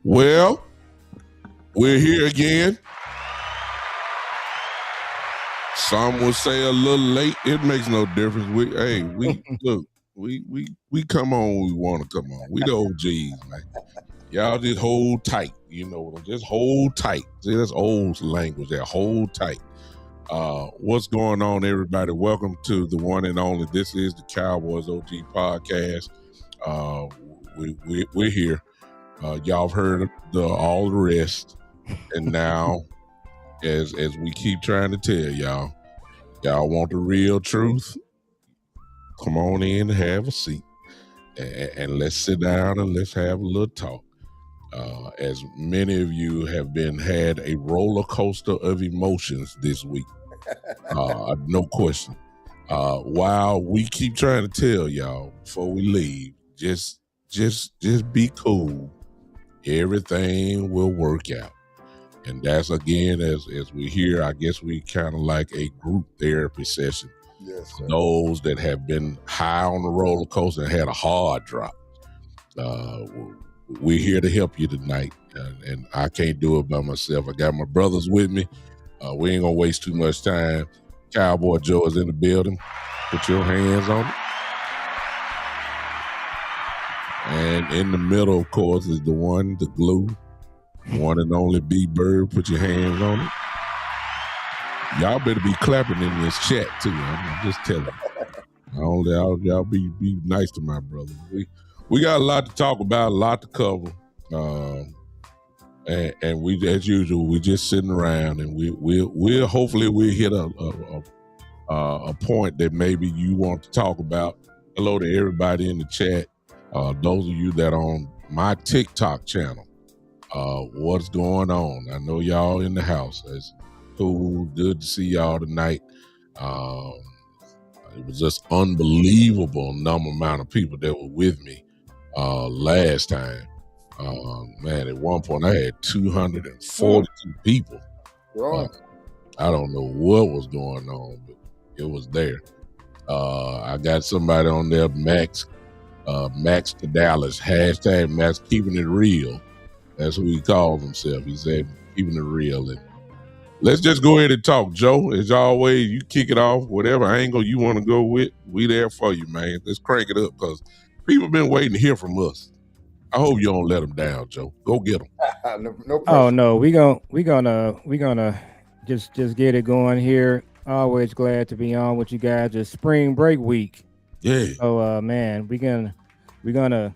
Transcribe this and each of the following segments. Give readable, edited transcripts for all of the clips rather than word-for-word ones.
Well, we're here again. Some would say a little late. It makes no difference. We come on when we want to come on. We the OGs, man. Y'all just hold tight. You know, just hold tight. See, that's old language there. Hold tight. What's going on, everybody? Welcome to the one and only. This is the Cowboys OG podcast. We're here. Y'all have heard all the rest, and now, as we keep trying to tell y'all want the real truth. Come on in and have a seat, and let's sit down and let's have a little talk. As many of you have had a roller coaster of emotions this week, no question. While we keep trying to tell y'all before we leave, just be cool. Everything will work out. And that's, again, as we hear, I guess we kind of like a group therapy session. Yes, sir. Those that have been high on the roller coaster and had a hard drop. We're here to help you tonight. And I can't do it by myself. I got my brothers with me. We ain't gonna waste too much time. Cowboy Joe is in the building. Put your hands on it. And in the middle, of course, is the glue, one and only B Bird. Put your hands on it. Y'all better be clapping in this chat too. I'm just telling you. Y'all be nice to my brother. We got a lot to talk about, a lot to cover, and we, as usual, we just sitting around, and we'll hopefully we'll hit a point that maybe you want to talk about. Hello to everybody in the chat. Those of you that are on my TikTok channel, what's going on? I know y'all in the house. It's cool. Good to see y'all tonight. It was just unbelievable amount of people that were with me last time. Man, at one point I had 242 people. I don't know what was going on, but it was there. I got somebody on there, Max to Dallas, hashtag Max keeping it real. That's what he calls himself. He said keeping it real. And let's just go ahead and talk, Joe. As always, you kick it off, whatever angle you want to go with. We there for you, man. Let's crank it up because people been waiting to hear from us. I hope you don't let them down, Joe. Go get them. No pressure. Oh no, we gonna just get it going here. Always glad to be on with you guys. It's spring break week. Yeah. So man, we're gonna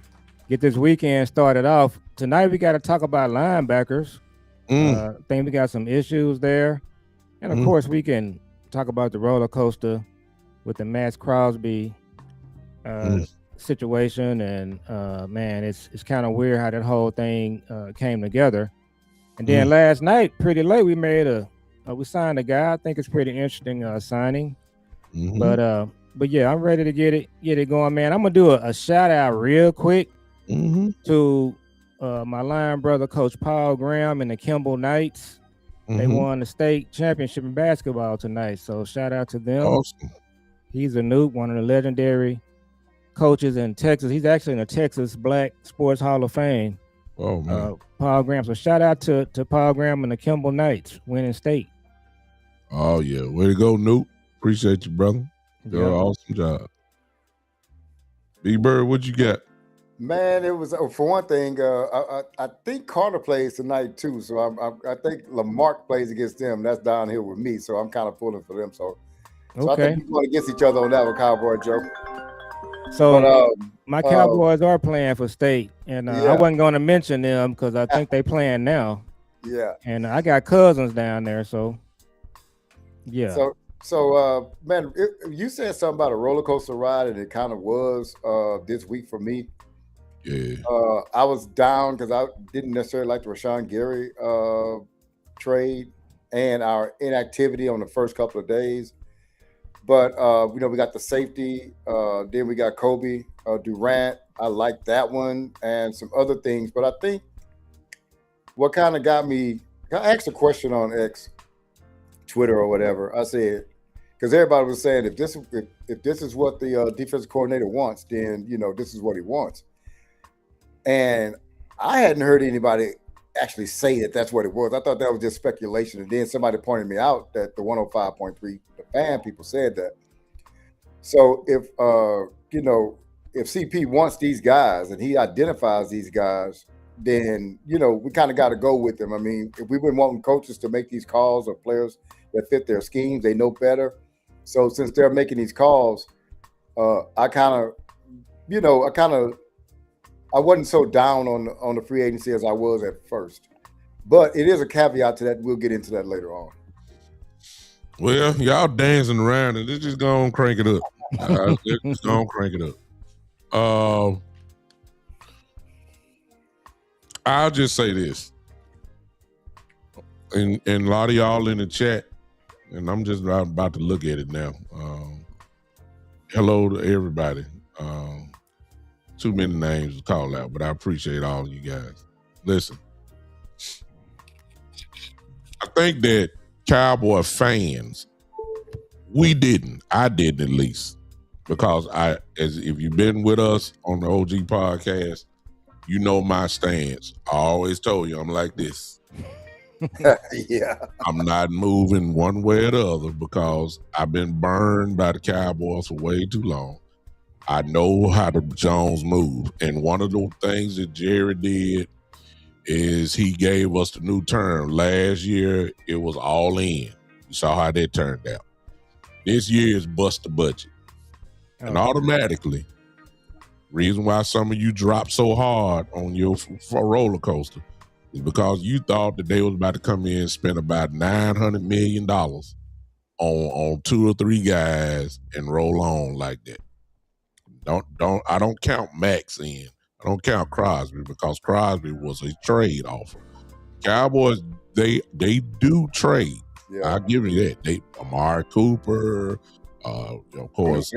get this weekend started off. Tonight we gotta talk about linebackers. I think we got some issues there. And of course we can talk about the roller coaster with the Max Crosby situation, and man, it's kind of weird how that whole thing came together. And then last night, pretty late, we made we signed a guy. I think it's pretty interesting signing. But yeah, I'm ready to get it going, man. I'm gonna do a shout out real quick to my line brother, Coach Paul Graham and the Kimball Knights. They won the state championship in basketball tonight, so shout out to them. Awesome. He's a Nuke, one of the legendary coaches in Texas. He's actually in the Texas Black Sports Hall of Fame. Oh man, Paul Graham. So shout out to Paul Graham and the Kimball Knights winning state. Oh yeah, way to go, Nuke. Appreciate you, brother. You're an awesome job. Big Bird, what you got? Man, it was for one thing. I think Carter plays tonight too, so I think Lamarck plays against them. That's downhill with me, so I'm kind of pulling for them. So I think we're going against each other on that one, Cowboy Joe. So my Cowboys are playing for state, and I wasn't going to mention them because I think they playing now. Yeah, and I got cousins down there, so yeah. So man, you said something about a roller coaster ride, and it kind of was this week for me. Yeah. I was down because I didn't necessarily like the Rashawn Gary trade and our inactivity on the first couple of days. But we got the safety. Then we got Kobe Durant. I like that one and some other things. But I think what kind of got me, I asked a question on X, Twitter or whatever. I said, because everybody was saying if this is what the defensive coordinator wants, then this is what he wants. And I hadn't heard anybody actually say that that's what it was. I thought that was just speculation. And then somebody pointed me out that the 105.3, the fan people said that. So if CP wants these guys and he identifies these guys, then, we kind of got to go with them. I mean, if we've been wanting coaches to make these calls or players that fit their schemes, they know better. So since they're making these calls, I wasn't so down on the free agency as I was at first. But it is a caveat to that. We'll get into that later on. Well, y'all dancing around and let's just go on crank it up. Let's just go on crank it up. I'll just say this. And a lot of y'all in the chat, and I'm just about to look at it now. Hello to everybody. Too many names to call out, but I appreciate all of you guys. Listen, I think that Cowboy fans, I didn't at least, because if you've been with us on the OG podcast, you know my stance. I always told you I'm like this. Yeah. I'm not moving one way or the other because I've been burned by the Cowboys for way too long. I know how the Jones move. And one of the things that Jerry did is he gave us the new term. Last year, it was all in. You saw how that turned out. This year is bust the budget. And automatically, reason why some of you dropped so hard on your roller coaster is because you thought that they was about to come in and spend about $900 million on 2 or 3 guys and roll on like that. I don't count Max in. I don't count Crosby because Crosby was a trade offer. Cowboys, they do trade. Yeah. I'll give you that. They Amari Cooper, of course,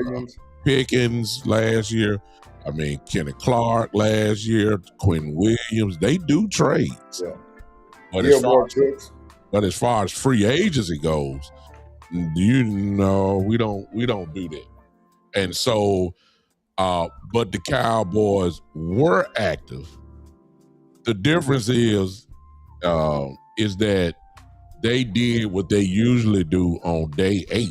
Pickens last year. I mean, Kenny Clark last year, Quinn Williams. They do trades. Yeah. But as far as free agency goes, we don't do that. And so, but the Cowboys were active. The difference is that they did what they usually do on day 8.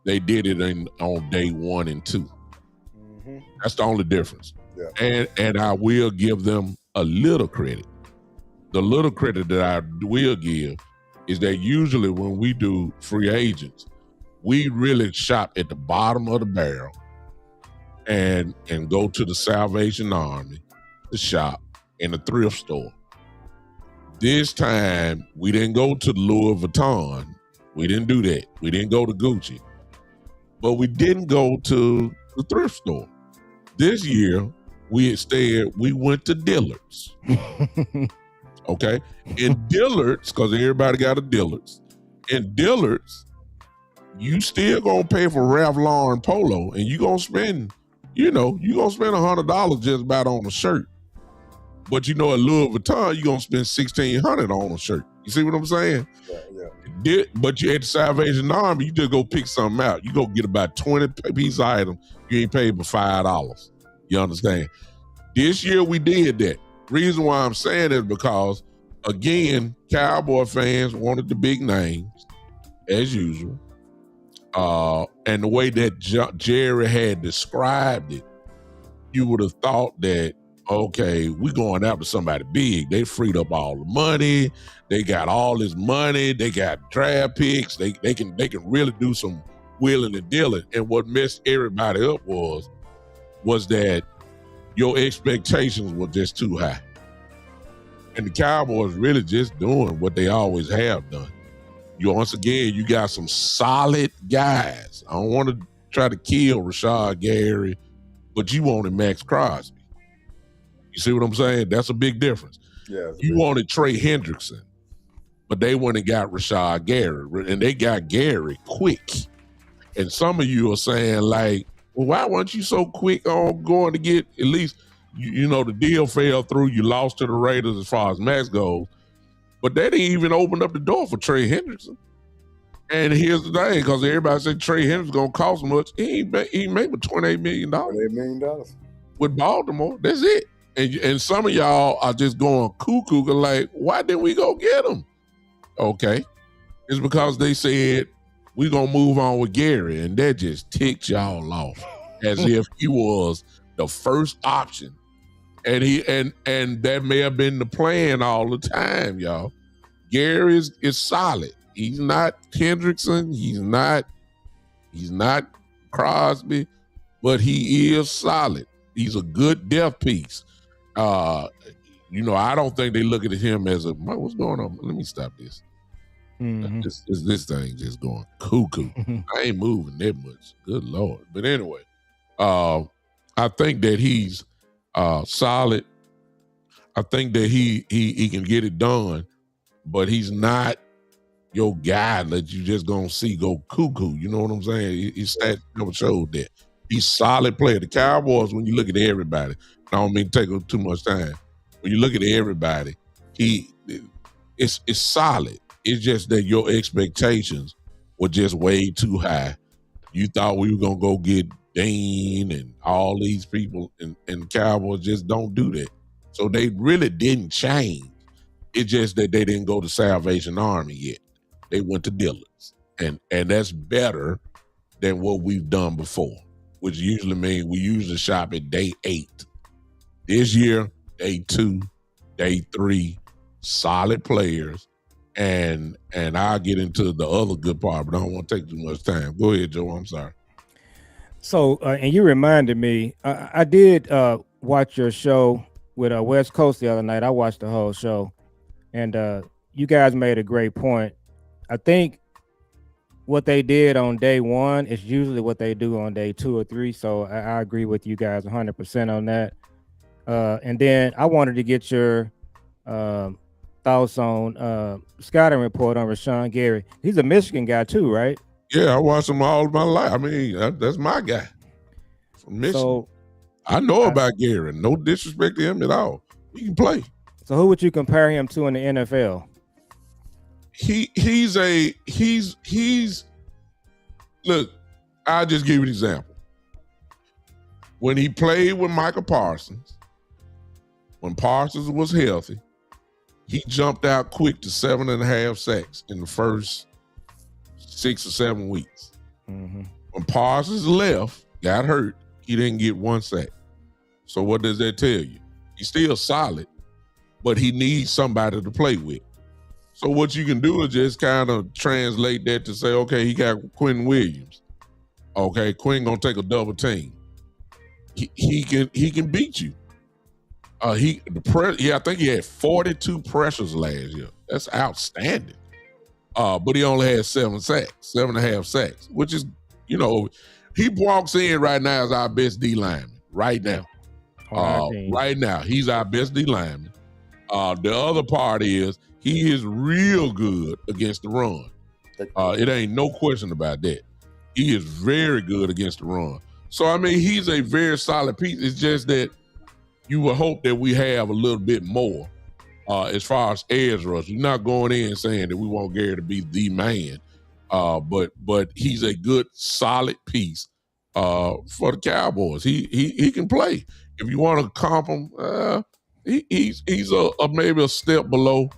They did it on day 1 and 2. Mm-hmm. That's the only difference. Yeah. And I will give them a little credit. The little credit that I will give is that usually when we do free agents, we really shop at the bottom of the barrel and go to the Salvation Army, the shop, and the thrift store. This time, we didn't go to Louis Vuitton. We didn't do that. We didn't go to Gucci. But we didn't go to the thrift store. This year, we went to Dillard's. Okay? In Dillard's, because everybody got a Dillard's, in Dillard's, you still gonna pay for Ralph Lauren polo, and you gonna spend, $100 just about on a shirt. But at Louis Vuitton, you're gonna spend $1,600 on a shirt. You see what I'm saying? Yeah. But you at the Salvation Army, you just go pick something out. You go get about 20 piece items. You ain't paid but $5. You understand? This year we did that. Reason why I'm saying is because, again, Cowboy fans wanted the big names, as usual. And the way that Jerry had described it, you would have thought that, okay, we going after somebody big. They freed up all the money. They got all this money. They got draft picks. They can really do some wheeling and dealing. And what messed everybody up was that your expectations were just too high. And the Cowboys really just doing what they always have done. Once again, you got some solid guys. I don't want to try to kill Rashad Gary, but you wanted Max Crosby. You see what I'm saying? That's a big difference. Yeah, you wanted Trey Hendrickson, but they went and got Rashad Gary, and they got Gary quick. And some of you are saying, like, well, why weren't you so quick on going to get at least, the deal fell through. You lost to the Raiders as far as Max goes, but they didn't even open up the door for Trey Hendrickson. And here's the thing, because everybody said Trey Hendrickson's going to cost much. He made $28 million. $28 million. With Baltimore. That's it. And some of y'all are just going cuckoo, like, why didn't we go get him? Okay. It's because they said, we're going to move on with Gary. And that just ticked y'all off as if he was the first option. And that may have been the plan all the time, y'all. Gary is solid. He's not Hendrickson. He's not Crosby, but he is solid. He's a good depth piece. I don't think they look at him as what's going on? Let me stop this. Mm-hmm. This thing just going cuckoo. I ain't moving that much. Good Lord. But anyway, I think that he's solid. I think that he can get it done, but he's not your guy that you just gonna see go cuckoo. You know what I'm saying? His stats never showed that. He's a solid player. The Cowboys, when you look at everybody, I don't mean to take up too much time. When you look at everybody, it's solid. It's just that your expectations were just way too high. You thought we were gonna go get Dean and all these people, and Cowboys just don't do that. So they really didn't change. It's just that they didn't go to Salvation Army yet. They went to Dillard's, and that's better than what we've done before, which usually means we usually shop at day 8. This year, day 2, day 3, solid players, and I'll get into the other good part, but I don't want to take too much time. Go ahead, Joe. I'm sorry. So, and you reminded me, I did watch your show with West Coast the other night. I watched the whole show, and you guys made a great point. I think what they did on day 1 is usually what they do on day 2 or 3. So I agree with you guys 100% on that. And then I wanted to get your thoughts on scouting report on Rashawn Gary. He's a Michigan guy too, right? Yeah, I watched him all my life. I mean, that's my guy from Michigan. So, I know about Gary. No disrespect to him at all. He can play. So who would you compare him to in the NFL? He's look, I'll just give you an example. When he played with Michael Parsons, when Parsons was healthy, he jumped out quick to 7.5 sacks in the first 6 or 7 weeks. Mm-hmm. When Parsons left, got hurt, he didn't get 1 sack. So what does that tell you? He's still solid, but he needs somebody to play with. So what you can do is just kind of translate that to say, okay, he got Quinn Williams. Okay, Quinn gonna take a double team. He can beat you. I think he had 42 pressures last year. That's outstanding. But he only had 7.5 sacks, which is, he walks in right now as our best D lineman. Right now. Right now, he's our best D lineman. The other part is he is real good against the run. It ain't no question about that. He is very good against the run. So, I mean, he's a very solid piece. It's just that you would hope that we have a little bit more as far as edge rush. We're not going in saying that we want Gary to be the man, but he's a good, solid piece for the Cowboys. He can play. If you want to comp him, he's maybe a step below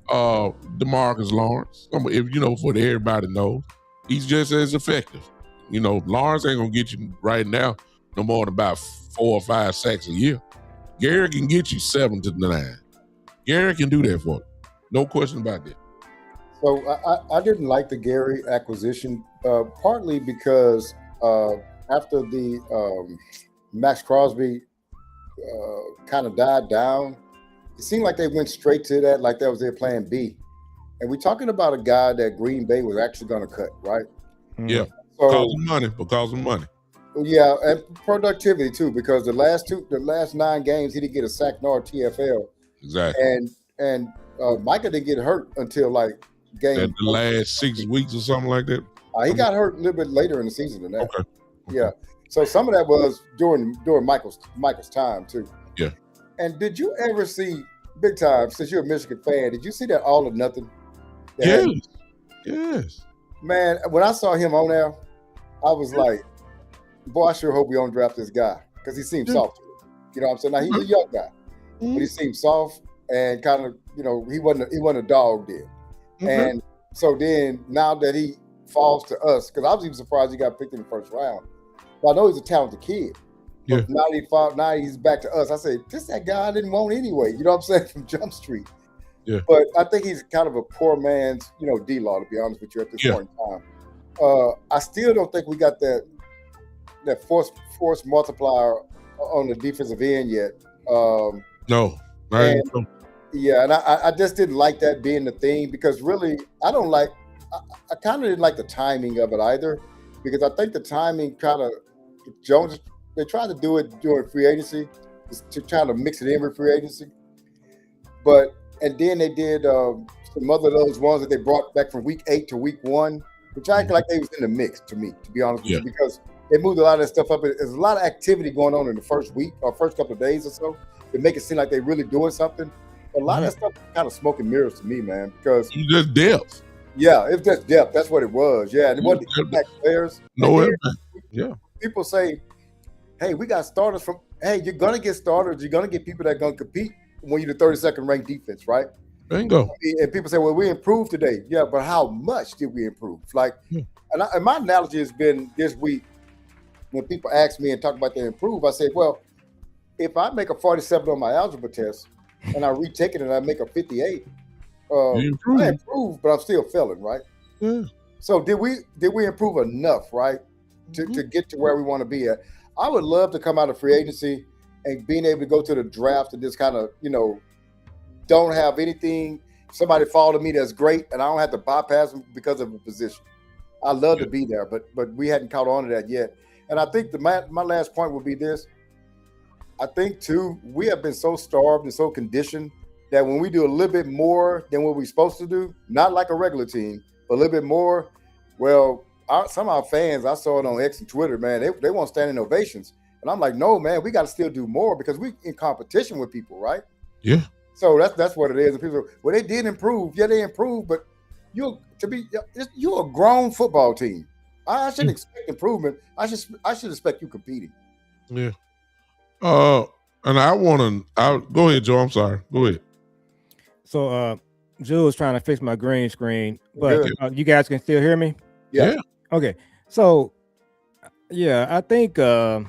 DeMarcus Lawrence. If for everybody knows, he's just as effective. Lawrence ain't gonna get you right now no more than about 4 or 5 sacks a year. Gary can get you 7 to 9. Gary can do that for you. No question about that. So I didn't like the Gary acquisition, partly because after the Max Crosby kind of died down, it seemed like they went straight to that, like that was their plan B. And we're talking about a guy that Green Bay was actually going to cut, right? Yeah, because of money. Yeah, and productivity too, because the last 9 games he didn't get a sack nor a TFL. Exactly. And Micah didn't get hurt until like game the last 6 weeks or something like that. He got hurt a little bit later in the season than that. Okay. Yeah. So some of that was during Michael's time too. Yeah. And did you ever see, big time, since you're a Michigan fan, did you see that all or nothing? Yes. Man, when I saw him on there, I was like, boy, I sure hope we don't draft this guy because he seemed soft. You know what I'm saying? Now he's a young guy, but he seemed soft and kind of, he wasn't a dog then. And so then now that he falls to us, because I was even surprised he got picked in the first round. But I know he's a talented kid. Yeah. Now he's back to us. I said, this that guy I didn't want anyway. You know what I'm saying? From Jump Street. Yeah. But I think he's kind of a poor man's, D-Law, to be honest with you, at this point in time. I still don't think we got that force multiplier on the defensive end yet. No. Yeah, and I just didn't like that being the thing, because really I kind of didn't like the timing of it either, because I think the timing kind of, Jones, they tried to do it during free agency to try to mix it in with free agency. And then they did some other of those ones that they brought back from week 8 to week 1, which I feel like they was in the mix to me, to be honest with you, because they moved a lot of that stuff up. There's a lot of activity going on in the first week or first couple of days or so to make it seem like they're really doing something. A lot of that stuff kind of smoke and mirrors to me, man, because you just depth. Yeah, it's just depth. That's what it was. Yeah, and it wasn't impact players. No impact. Yeah. People say, hey, we got starters from. Hey, you're gonna get starters. You're gonna get people that are gonna compete when you're the 32nd ranked defense, right? Bingo. And people say, well, we improved today. Yeah, but how much did we improve? Like, and my analogy has been this week when people ask me and talk about their improve, I say, well, if I make a 47 on my algebra test and I retake it and I make a 58, I improved, but I'm still failing, right? Yeah. So did we improve enough, right, to get to where we want to be at? I would love to come out of free agency and being able to go to the draft and just kind of, don't have anything, somebody fall to me that's great, and I don't have to bypass them because of a position. I love to be there, but we hadn't caught on to that yet. And I think my last point would be this. I think, too, we have been so starved and so conditioned that when we do a little bit more than what we're supposed to do, not like a regular team, but a little bit more, well, some of our fans, I saw it on X and Twitter, man, they want standing ovations. And I'm like, no, man, we got to still do more because we in competition with people, right? Yeah. So that's what it is. And people say, well, they did improve. Yeah, they improved, but you're a grown football team. I shouldn't expect improvement. I should expect you competing. Yeah. And I want to. Go ahead, Joe. I'm sorry. Go ahead. So, Jules trying to fix my green screen, but you guys can still hear me. Yeah. Okay. So, yeah, I think. So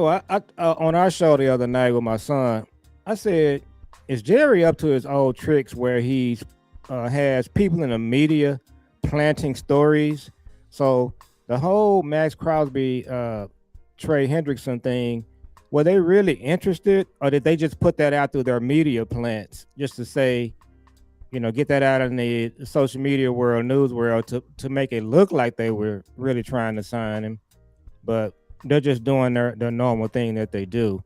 I on our show the other night with my son, I said, "Is Jerry up to his old tricks where he's has people in the media planting stories?" So the whole Max Crosby, Trey Hendrickson thing, were they really interested, or did they just put that out through their media plants just to say, get that out in the social media world, news world, to make it look like they were really trying to sign him, but they're just doing their normal thing that they do.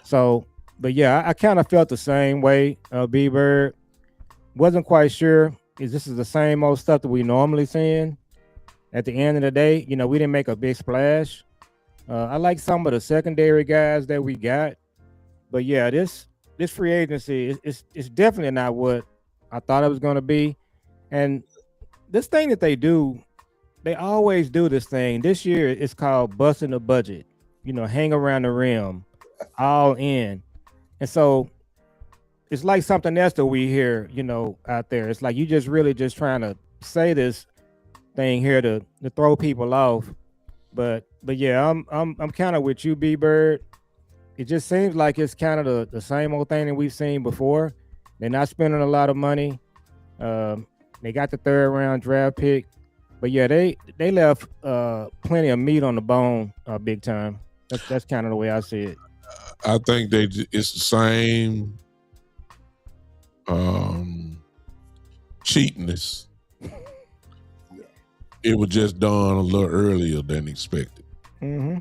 So, but yeah, I kind of felt the same way. B-Bird, wasn't quite sure is this the same old stuff that we normally seeing. At the end of the day, we didn't make a big splash. I like some of the secondary guys that we got, but yeah, this free agency is definitely not what I thought it was going to be. And this thing that they do, they always do this thing. This year it's called busting the budget. Hang around the rim, all in, and so it's like something else that we hear, out there. It's like you just really just trying to say this thing here to throw people off. But yeah, I'm kind of with you, B-Bird. It just seems like it's kind of the same old thing that we've seen before. They're not spending a lot of money. They got the 3rd round draft pick, but yeah, they left plenty of meat on the bone, big time. That's kind of the way I see it. I think it's the same cheapness. It was just done a little earlier than expected. Mm-hmm.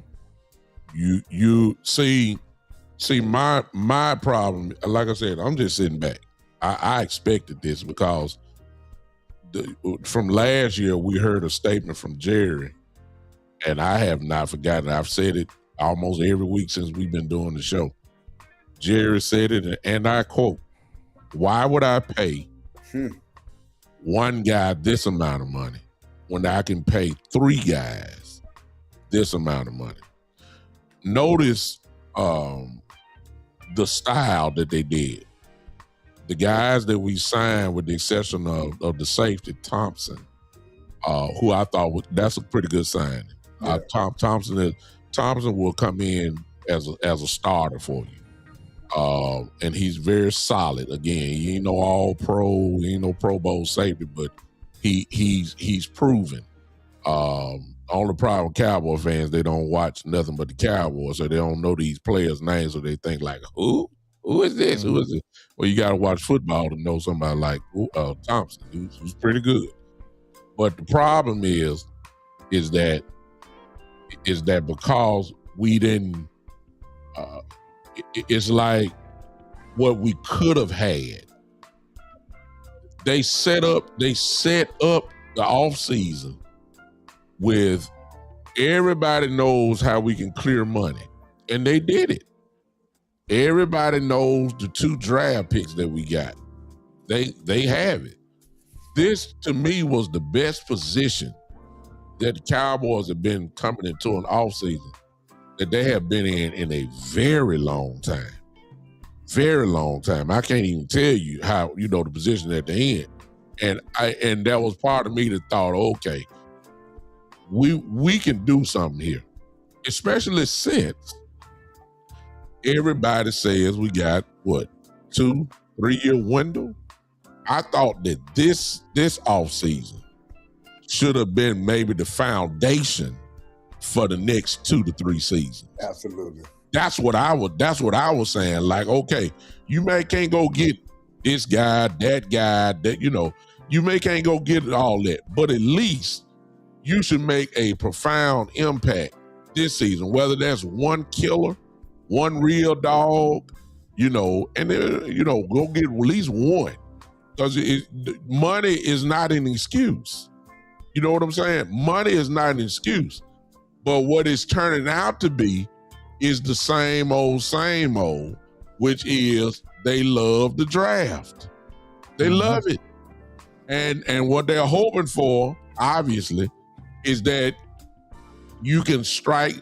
You see my problem. Like I said, I'm just sitting back. I expected this because from last year we heard a statement from Jerry, and I have not forgotten. I've said it almost every week since we've been doing the show. Jerry said it, and I quote, "Why would I pay one guy this amount of money when I can pay 3 guys this amount of money?" Notice the style that they did. The guys that we signed, with the exception of the safety, Thompson, who I thought that's a pretty good signing. Yeah. Thompson will come in as a starter for you. And he's very solid. Again, he ain't no all-pro, he ain't no Pro Bowl safety, but he's proven. Only problem with Cowboy fans, they don't watch nothing but the Cowboys, so they don't know these players' names, so they think like, who is this? Who is it? Well, you got to watch football to know somebody like Thompson, who's pretty good. But the problem is that because we didn't, it's like what we could have had. They set up the off season with everybody knows how we can clear money, and they did it. Everybody knows the 2 draft picks that we got. They have it. This to me was the best position that the Cowboys have been coming into an offseason that they have been in a very long time. very long time. I can't even tell you how, the position at the end. And that was part of me that thought, okay, we can do something here. Especially since everybody says we got, 2-3 year window. I thought that this offseason should have been maybe the foundation for the next 2 to 3 seasons. Absolutely. That's what I was saying. Like, okay, you can't go get this guy, that, you can't go get all that. But at least you should make a profound impact this season, whether that's one killer, one real dog, and then, go get at least one. Because money is not an excuse. You know what I'm saying? Money is not an excuse. But what it's turning out to be is the same old, which is they love the draft. They love it. And what they're hoping for, obviously, is that you can strike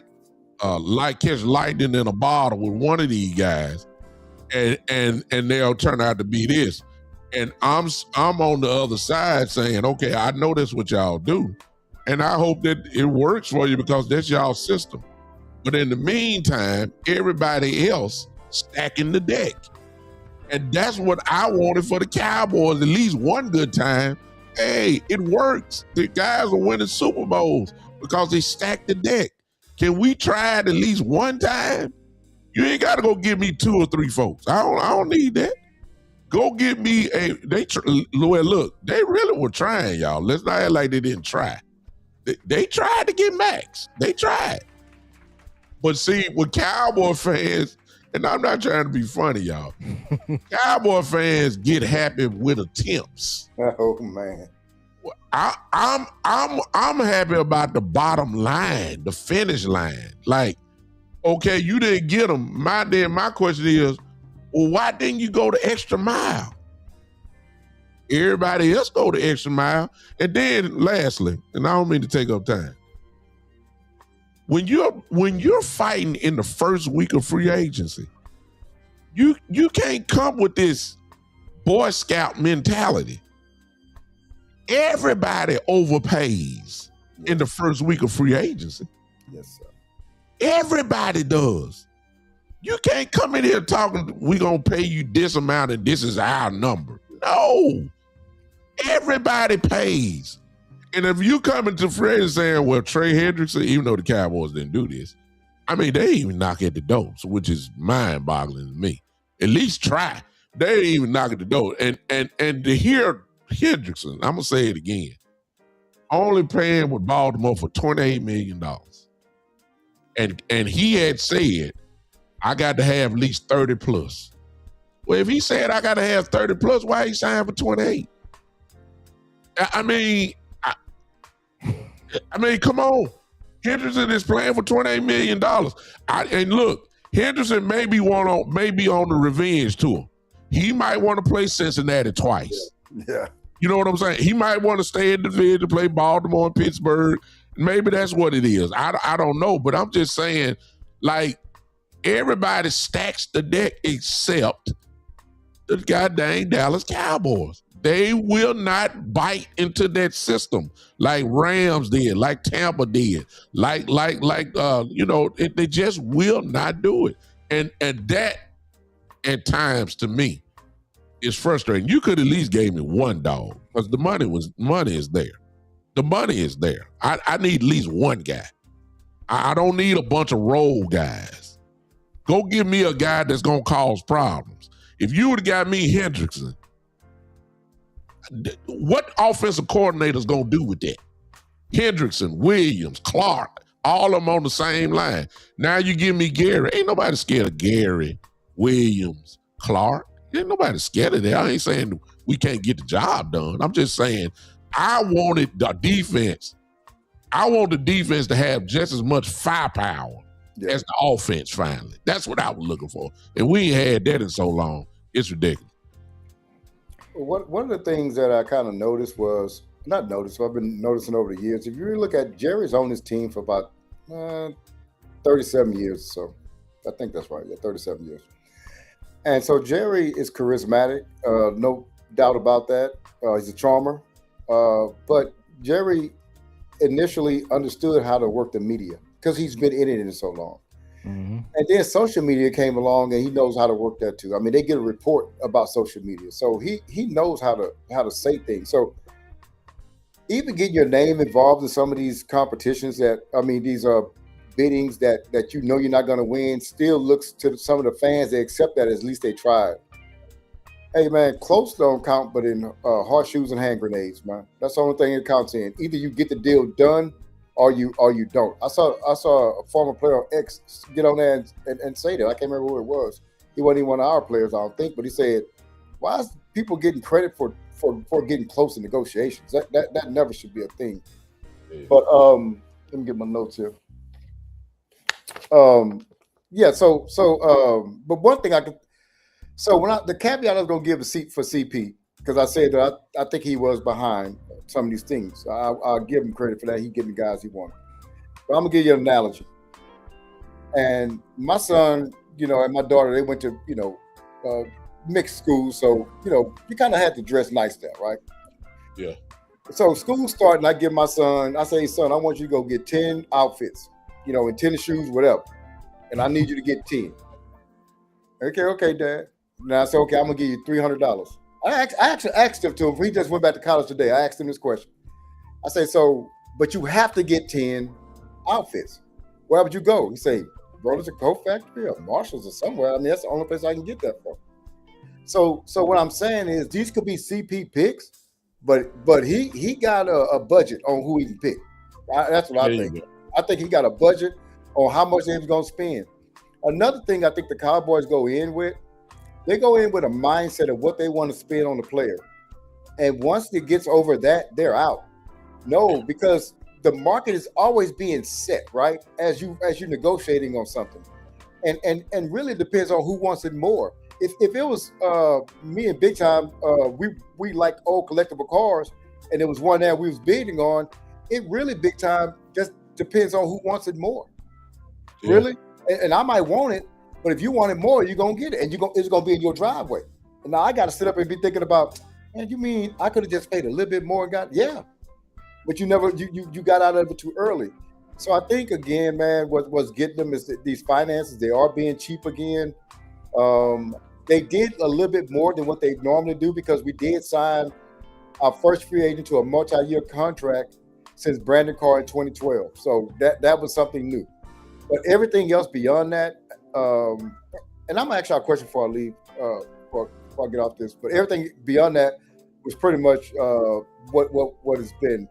catch lightning in a bottle with one of these guys, and they'll turn out to be this. And I'm on the other side saying, okay, I know that's what y'all do, and I hope that it works for you because that's y'all system. But in the meantime, everybody else stacking the deck. And that's what I wanted for the Cowboys, at least one good time. Hey, it works. The guys are winning Super Bowls because they stacked the deck. Can we try it at least one time? You ain't got to go give me 2 or 3 folks. I don't need that. Go get me look, they really were trying, y'all. Let's not act like they didn't try. They tried to get Max. They tried. But see, with Cowboy fans, and I'm not trying to be funny, y'all. Cowboy fans get happy with attempts. Oh man. I'm happy about the bottom line, the finish line. Like, okay, you didn't get them. My question is, well, why didn't you go the extra mile? Everybody else go the extra mile. And then lastly, and I don't mean to take up time, when you're fighting in the first week of free agency, you can't come with this Boy Scout mentality. Everybody overpays in the first week of free agency. Yes, sir. Everybody does. You can't come in here talking, we're going to pay you this amount and this is our number. No. Everybody pays. And if you come into free agency saying, well, Trey Hendrickson, even though the Cowboys didn't do this, I mean, they didn't even knock at the door, which is mind-boggling to me. At least try. They didn't even knock at the door. And to hear Hendrickson, I'm going to say it again, only paying with Baltimore for $28 million. And he had said, I got to have at least 30 plus. Well, if he said I got to have 30 plus, why he signed for 28? I mean, come on. Henderson is playing for $28 million. And look, Henderson may be on the revenge tour. He might want to play Cincinnati twice. Yeah. You know what I'm saying? He might want to stay in the division, play Baltimore and Pittsburgh. Maybe that's what it is. I don't know, but I'm just saying, like, everybody stacks the deck except the goddamn Dallas Cowboys. They will not bite into that system like Rams did, like Tampa did, they just will not do it. And that, at times, to me, is frustrating. You could at least gave me one dog because the money is there. The money is there. I need at least one guy. I don't need a bunch of role guys. Go give me a guy that's going to cause problems. If you would have got me Hendrickson, what offensive coordinator's going to do with that? Hendrickson, Williams, Clark, all of them on the same line. Now you give me Gary. Ain't nobody scared of Gary, Williams, Clark. Ain't nobody scared of that. I ain't saying we can't get the job done. I'm just saying I wanted the defense. I want the defense to have just as much firepower as the offense finally. That's what I was looking for. And we ain't had that in so long. It's ridiculous. One of the things that I kind of noticed was, not noticed, I've been noticing over the years, if you really look at Jerry's on his team for about 37 years or so. I think that's right, 37 years. And so Jerry is charismatic, no doubt about that. He's a charmer, but Jerry initially understood how to work the media because he's been in it in so long. Mm-hmm. And then social media came along, and he knows how to work that too. I mean, they get a report about social media, so he knows how to say things. So even getting your name involved in some of these competitions that I mean, these biddings that you know you're not going to win, still looks to some of the fans. They accept that at least they tried. Hey man, close don't count, but in horseshoes and hand grenades, man. That's the only thing it counts in. Either you get the deal done, or you don't. I saw a former player on X get on there and say that. I can't remember who it was. He wasn't even one of our players, I don't think, but he said, "Why is people getting credit for getting close in negotiations? That never should be a thing." Yeah. But let me get my notes here. Um, yeah. But one thing I could. So the caveat I was gonna give a seat for CP because I said that I think he was behind some of these things. I'll give him credit for that. He getting the guys he wanted. But I'm gonna give you an analogy. And my son, and my daughter, they went to mixed schools, so you kind of had to dress nice there, right? Yeah. So school starting, I give my son, I say, son, I want you to go get 10 outfits, and tennis shoes, whatever, and I need you to get 10. Okay, Dad. Now I said, okay, I'm gonna give you $300. I actually asked him to him. He just went back to college today. I asked him this question. I say, so, but you have to get 10 outfits. Where would you go? He say, bro, there's a coat factory or Marshalls or somewhere. I mean, that's the only place I can get that from. So what I'm saying is these could be CP picks, but he got a budget on who he can pick. That's what I think. I think he got a budget on how much he's gonna spend. Another thing I think the Cowboys go in with a mindset of what they want to spend on the player. And once it gets over that, they're out. No, because the market is always being set, right? As you're negotiating on something. And really depends on who wants it more. If it was me and Big Time, we like old collectible cars, and it was one that we was bidding on, it really Big Time just depends on who wants it more. Yeah. Really? And I might want it, but if you want it more, you're gonna get it, and it's gonna be in your driveway. And now I got to sit up and be thinking about, man, you mean I could have just paid a little bit more and got, yeah, but you got out of it too early. So I think again, man, what's getting them is these finances. They are being cheap again. They did a little bit more than what they normally do because we did sign our first free agent to a multi-year contract since Brandon Carr in 2012. So that was something new. But everything else beyond that, and I'm gonna ask y'all a question before I leave, before I get off this. But everything beyond that was pretty much what it's been.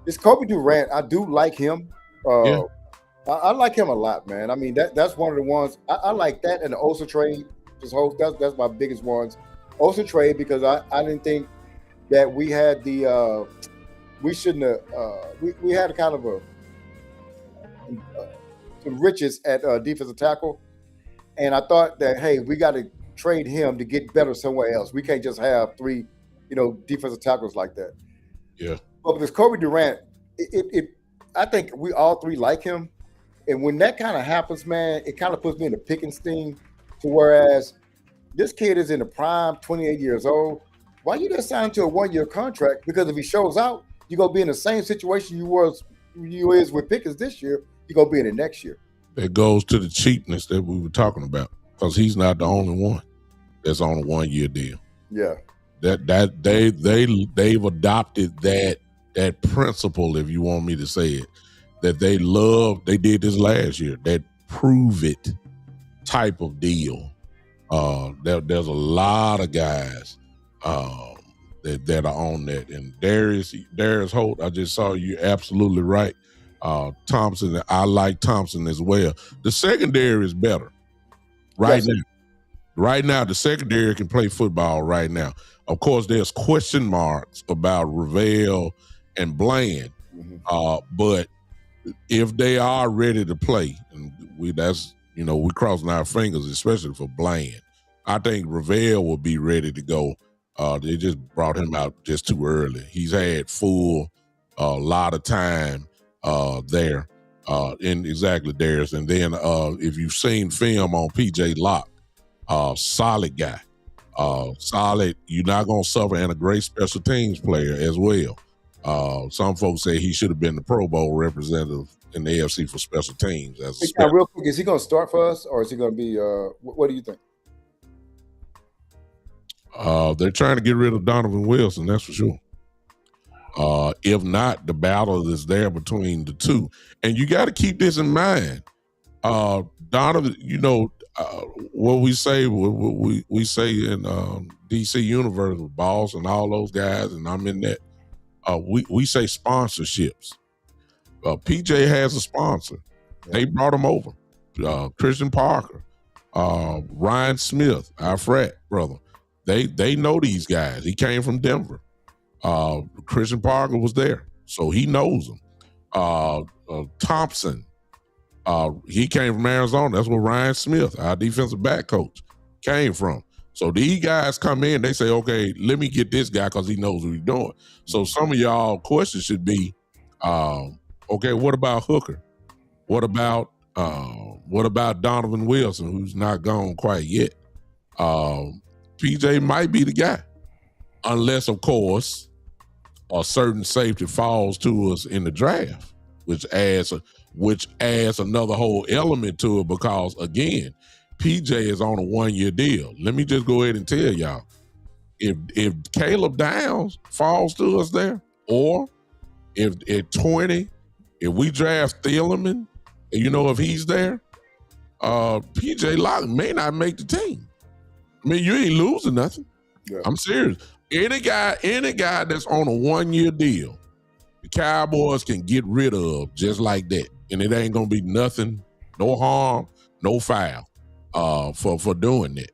This Kobe Durant, I do like him. Yeah. I like him a lot, man. I mean, that's one of the ones I like that, and the Osa trade. That's my biggest ones. Osa trade because I didn't think that we had the we shouldn't have we had a kind of some riches at defensive tackle, and I thought that hey, we got to trade him to get better somewhere else. We can't just have three defensive tackles like that. Yeah. But with this Kobe Durant, I think we all three like him. And when that kind of happens, man, it kind of puts me in a picking sting to whereas this kid is in the prime, 28 years old. Why you just sign to a 1-year contract? Because if he shows out, you're going to be in the same situation you is with Pickens this year. You're going to be in it next year. It goes to the cheapness that we were talking about because he's not the only one that's on a 1-year deal. Yeah. That they've adopted that principle, if you want me to say it, that they love. They did this last year. That prove it type of deal. There's a lot of guys that are on that. And Darius Holt, I just saw you absolutely right. Thompson, I like Thompson as well. The secondary is better right now. Right now, the secondary can play football right now. Of course, there's question marks about Ravel and Bland, but if they are ready to play, and we're crossing our fingers, especially for Bland. I think Ravel will be ready to go. They just brought him out just too early. He's had full lot of time there in exactly Darius. And then if you've seen film on PJ Locke, Solid guy. Solid. You're not gonna suffer, and a great special teams player as well. Some folks say he should have been the Pro Bowl representative in the AFC for special teams. Real quick, is he going to start for us, or is he going to be? What do you think? They're trying to get rid of Donovan Wilson, that's for sure. If not, the battle is there between the two, and you got to keep this in mind. Donovan, what we say, we say in DC Universe with Boss and all those guys, and I'm in that. We say sponsorships. PJ has a sponsor. Yeah. They brought him over. Christian Parker, Ryan Smith, our frat brother. They know these guys. He came from Denver. Christian Parker was there, so he knows them. Thompson, he came from Arizona. That's where Ryan Smith, our defensive back coach, came from. So these guys come in, they say, okay, let me get this guy because he knows what he's doing. So some of y'all questions should be, okay, what about Hooker? What about Donovan Wilson, who's not gone quite yet? PJ might be the guy, unless, of course, a certain safety falls to us in the draft, which adds another whole element to it because, again, PJ is on a 1-year deal. Let me just go ahead and tell y'all, if Caleb Downs falls to us there, or if at 20, if we draft Thieleman, if he's there, PJ Locke may not make the team. I mean, you ain't losing nothing. Yeah. I'm serious. Any guy that's on a 1-year deal, the Cowboys can get rid of just like that. And it ain't gonna be nothing, no harm, no foul for doing that.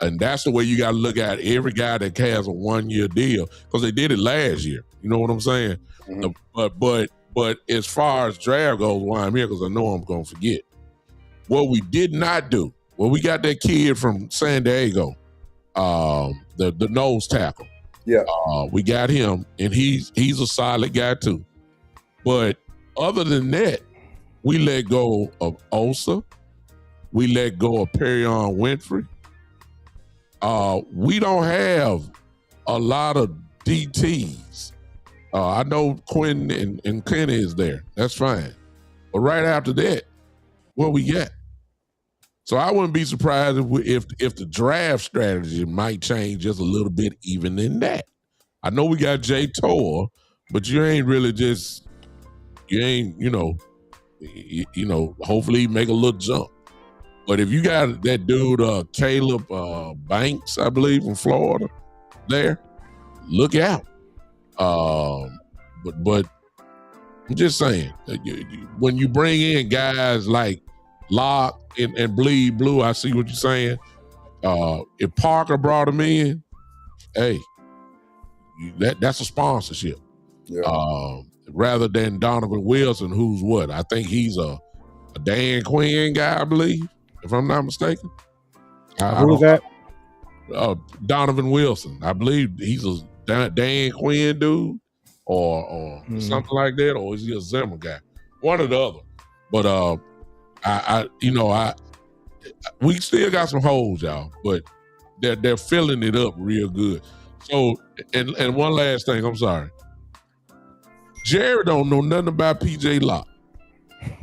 And that's the way you gotta look at every guy that has a 1-year deal, because they did it last year. You know what I'm saying? Mm-hmm. But as far as draft goes, why I'm here, because I know I'm gonna forget. What we did not do, we got that kid from San Diego, the nose tackle. Yeah. We got him, and he's a solid guy too. But other than that, we let go of Osa. We let go of Perion Winfrey. We don't have a lot of DTs. I know Quinn and Kenny is there. That's fine. But right after that, what we got? So I wouldn't be surprised if the draft strategy might change just a little bit even in that. I know we got Jay Tor, but you ain't really just, hopefully make a little jump. But if you got that dude, Caleb Banks, I believe, from Florida there, look out. But I'm just saying, when you bring in guys like Locke and Bleed Blue, I see what you're saying. If Parker brought him in, hey, that's a sponsorship. Yeah. Rather than Donovan Wilson, who's what? I think he's a Dan Quinn guy, I believe, if I'm not mistaken. Who's that? Donovan Wilson. I believe he's a Dan Quinn dude or something like that, or is he a Zimmer guy? One or the other. But we still got some holes, y'all, but they're filling it up real good. So, and one last thing, I'm sorry. Jared don't know nothing about PJ Locke.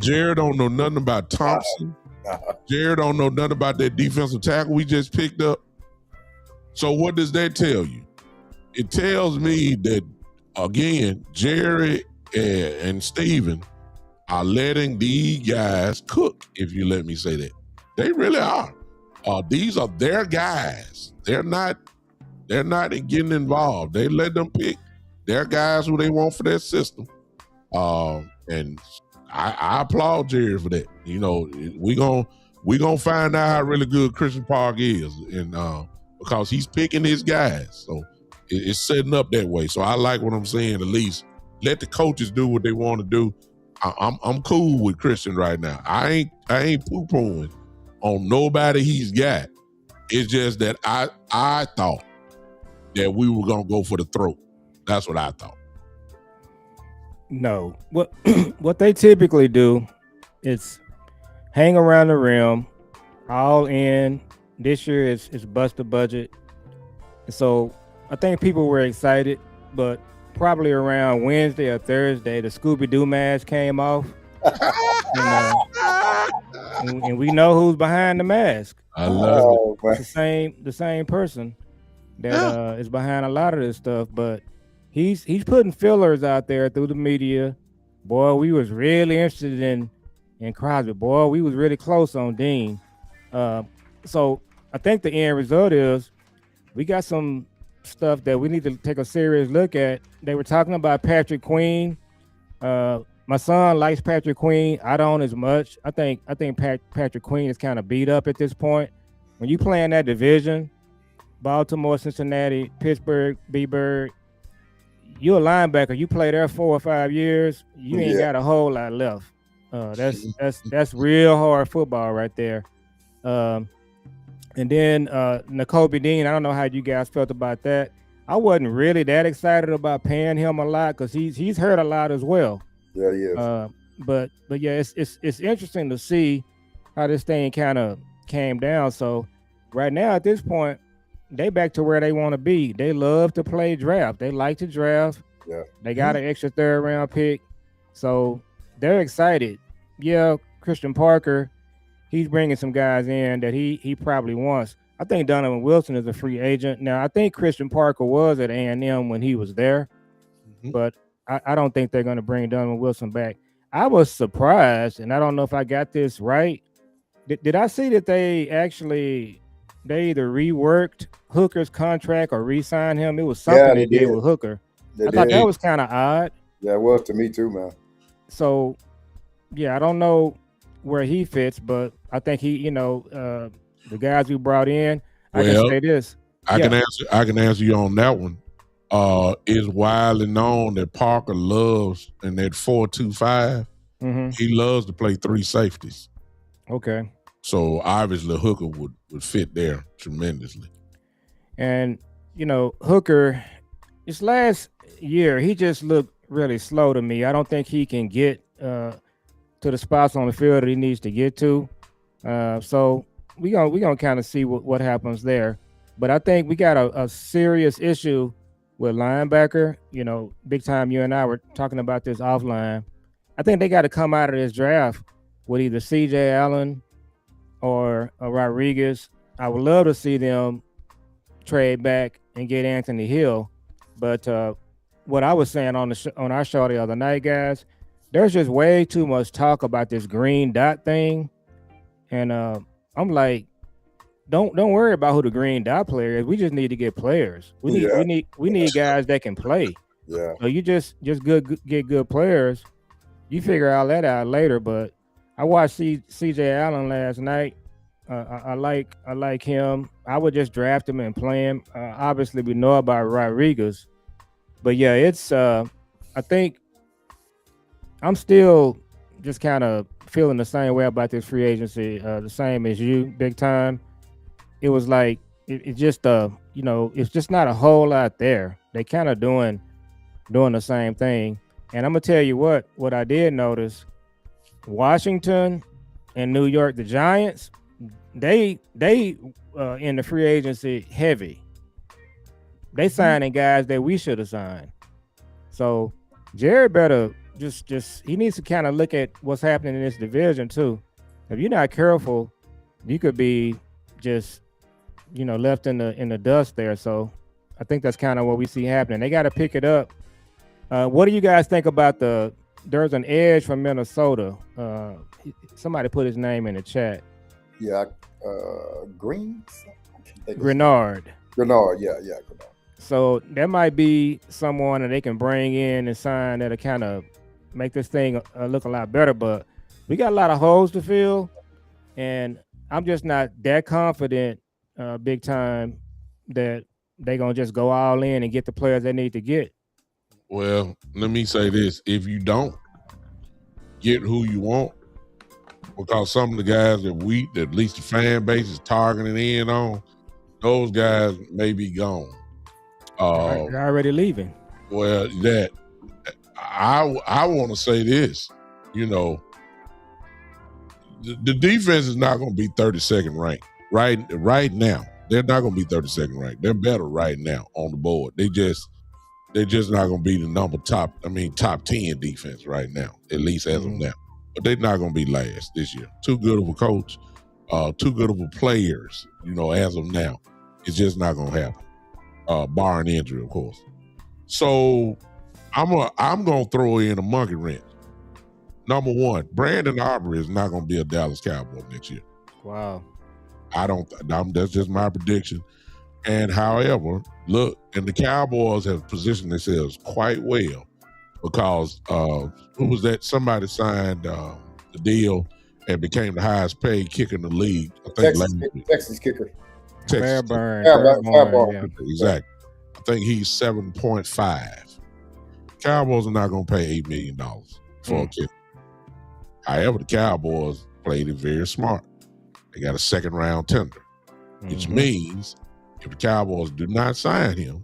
Jared don't know nothing about Thompson. Jared don't know nothing about that defensive tackle we just picked up. So what does that tell you? It tells me that, again, Jerry and Steven are letting these guys cook, if you let me say that. They really are. These are their guys. They're not getting involved. They let them pick their guys who they want for their system. And I applaud Jerry for that. We gonna find out how really good Christian Park is, and because he's picking his guys, so it's setting up that way. So I like what I'm saying. At least let the coaches do what they want to do. I'm cool with Christian right now. I ain't poo-pooing on nobody he's got. It's just that I thought that we were gonna go for the throat. That's what I thought. No, what they typically do is hang around the rim, all in, this year it's bust the budget. And so I think people were excited, but probably around Wednesday or Thursday, the Scooby Doo mask came off, and and we know who's behind the mask. I love it. Oh, It's man. the same person that is behind a lot of this stuff, but he's putting fillers out there through the media. Boy, we was really interested in Crosby. Boy, we was really close on Dean. Uh, so I think the end result is we got some stuff that we need to take a serious look at. They were talking about Patrick Queen. My son likes Patrick Queen. I don't as much. I think Patrick Queen is kind of beat up at this point. When you play in that division, Baltimore, Cincinnati, Pittsburgh, B-Bird, you a linebacker. You play there 4 or 5 years. You ain't got a whole lot left. That's real hard football right there. Um, and then N'Kobe Dean, I don't know how you guys felt about that. I wasn't really that excited about paying him a lot because he's hurt a lot as well. Yeah, he is. But yeah, it's interesting to see how this thing kind of came down. So right now at this point, they back to where they want to be. They love to play draft. They like to draft. Yeah. They got an extra third round pick, so they're excited. Yeah, Christian Parker, he's bringing some guys in that he probably wants. I think Donovan Wilson is a free agent now. I think Christian Parker was at A&M when he was there, but I don't think they're going to bring Donovan Wilson back. I was surprised, and I don't know if I got this right. Did I see that they either reworked Hooker's contract or re-signed him? It was something they did with Hooker. I thought that was kind of odd. Yeah, it was to me too, man. So, yeah, I don't know where he fits, but I think the guys we brought in, I can say this. I can answer you on that one. It's widely known that Parker loves in that 4-2-5. He loves to play 3 safeties. Okay. So obviously Hooker would fit there tremendously. And Hooker, this last year, he just looked really slow to me. I don't think he can get to the spots on the field that he needs to get to. So we gonna kind of see what happens there. But I think we got a serious issue with linebacker. Big time. You and I were talking about this offline. I think they got to come out of this draft with either C.J. Allen or Rodriguez. I would love to see them trade back and get Anthony Hill. But what I was saying on our show the other night, guys, there's just way too much talk about this green dot thing, and I'm like, don't worry about who the green dot player is. We just need to get players. We need guys that can play. Yeah. So you just get good players. You figure all that out later. But I watched C.J. Allen last night. I like him. I would just draft him and play him. Obviously, we know about Rodriguez, but yeah, it's. I think I'm still just kind of feeling the same way about this free agency. The same as you, big time. It was like it just it's just not a whole lot there. They kind of doing the same thing. And I'm gonna tell you what I did notice: Washington and New York, the Giants. They in the free agency heavy. They signing guys that we should have signed. So Jared better just he needs to kind of look at what's happening in this division too. If you're not careful, you could be just left in the dust there. So I think that's kind of what we see happening. They got to pick it up. What do you guys think about there's an edge from Minnesota? Somebody put his name in the chat. Yeah, Green? Grenard. Yeah, Grenard. So that might be someone that they can bring in and sign that'll kind of make this thing look a lot better. But we got a lot of holes to fill, and I'm just not that confident, big time, that they're going to just go all in and get the players they need to get. Well, let me say this. If you don't get who you want, because some of the guys that at least the fan base is targeting in on, those guys may be gone. They're already leaving. Well, that I want to say this, the defense is not going to be 32nd ranked. Right now, they're not going to be 32nd ranked. They're better right now on the board. They're just not going to be the top 10 defense right now, at least as of now. But they're not going to be last this year. Too good of a coach, too good of a players, as of now. It's just not going to happen, barring injury, of course. So I'm going to throw in a monkey wrench. Number one, Brandon Aubrey is not going to be a Dallas Cowboy next year. Wow. That's just my prediction. And however, look, and the Cowboys have positioned themselves quite well because who was that? Somebody signed the deal and became the highest paid kicker in the league. I think Texas kicker. Fairburn. Yeah. Exactly. I think he's 7.5. Cowboys are not going to pay $8 million for a kicker. However, the Cowboys played it very smart. They got a second-round tender, which means if the Cowboys do not sign him,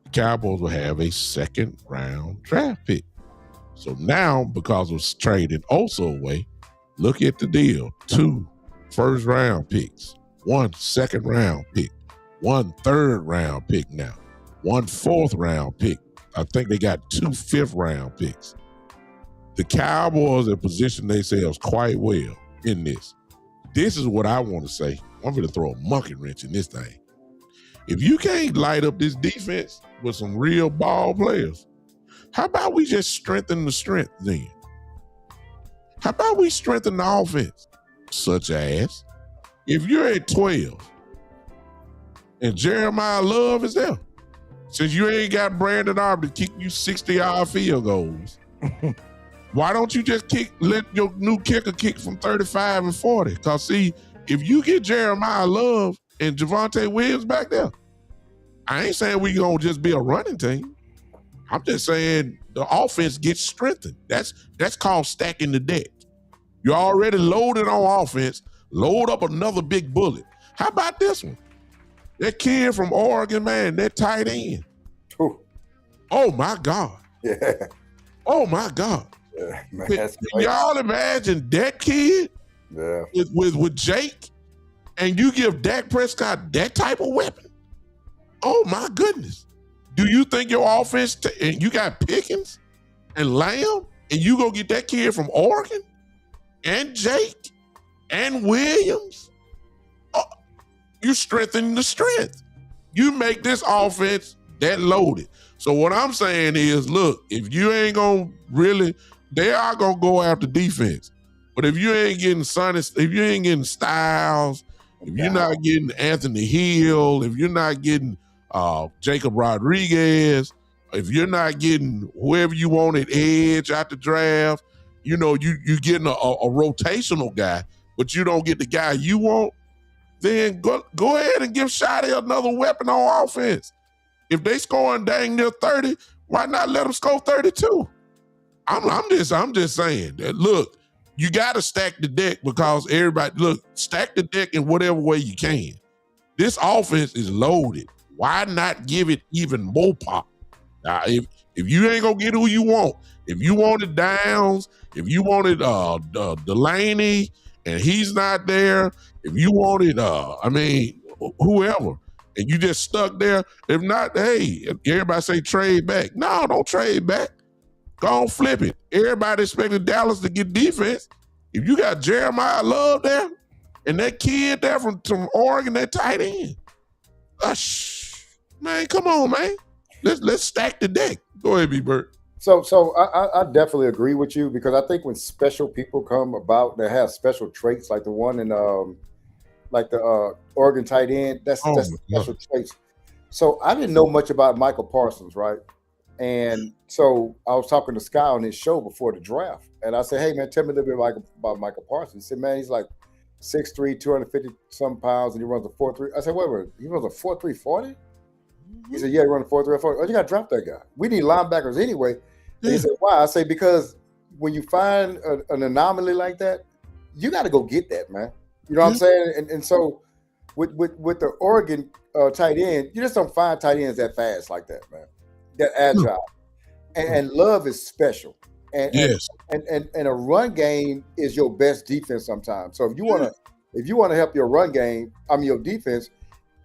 the Cowboys will have a second-round draft pick. So now, because of trading also away, look at the deal. 2 first-round picks, 1 second-round pick, 1 third-round pick now, 1 fourth-round pick. I think they got 2 fifth-round picks. The Cowboys have positioned themselves quite well in this. This is what I want to say. I'm going to throw a monkey wrench in this thing. If you can't light up this defense with some real ball players, how about we just strengthen the strength then? How about we strengthen the offense? Such as, if you're at 12 and Jeremiah Love is there, since you ain't got Brandon Aubrey to kick you 60-yard field goals, why don't you just let your new kicker kick from 35 and 40? Because, see, if you get Jeremiah Love and Javonte Williams back there, I ain't saying we going to just be a running team. I'm just saying the offense gets strengthened. That's called stacking the deck. You're already loaded on offense. Load up another big bullet. How about this one? That kid from Oregon, man, that tight end. Ooh. Oh, my God. Yeah. Oh, my God. Yeah, man, Can y'all imagine that kid with Jake, and you give Dak Prescott that type of weapon? Oh, my goodness. Do you think your offense, and you got Pickens and Lamb, and you go get that kid from Oregon and Jake and Williams? Oh, you strengthen the strength. You make this offense that loaded. So what I'm saying is, look, if you ain't going to really, they are going to go after defense. But if you ain't getting if you ain't getting Styles, if you're not getting Anthony Hill, if you're not getting Jacob Rodriguez, if you're not getting whoever you want at edge out the draft, you getting a rotational guy, but you don't get the guy you want, then go ahead and give Shotty another weapon on offense. If they scoring dang near 30, why not let them score 32? I'm just saying that, look, you got to stack the deck because stack the deck in whatever way you can. This offense is loaded. Why not give it even more pop? Now, if you ain't gonna get who you want, if you wanted Downs, if you wanted Delaney and he's not there, if you wanted whoever, and you just stuck there, if not, hey, everybody say trade back. No, don't trade back. Go on, flip it. Everybody expected Dallas to get defense. If you got Jeremiah Love there and that kid there from Oregon, that tight end, man, come on, man. Let's stack the deck. Go ahead, B-Bert. So I definitely agree with you because I think when special people come about that have special traits like the one in like the Oregon tight end, that's special traits. So I didn't know much about Michael Parsons, right? And so I was talking to Sky on his show before the draft. And I said, hey, man, tell me a little bit about Michael Parsons. He said, man, he's like 6'3", 250-some pounds, and he runs a 4.3. I said, wait, he runs a 4.3 40? He said, yeah, he runs a 4.3 40. Oh, you got to drop that guy. We need linebackers anyway. Yeah. He said, why? I say, because when you find an anomaly like that, you got to go get that, man. You know what I'm saying? And so with the Oregon tight end, you just don't find tight ends that fast like that, man. That agile. And Love is special. And a run game is your best defense sometimes. So if you want to If you want to help your run game, your defense,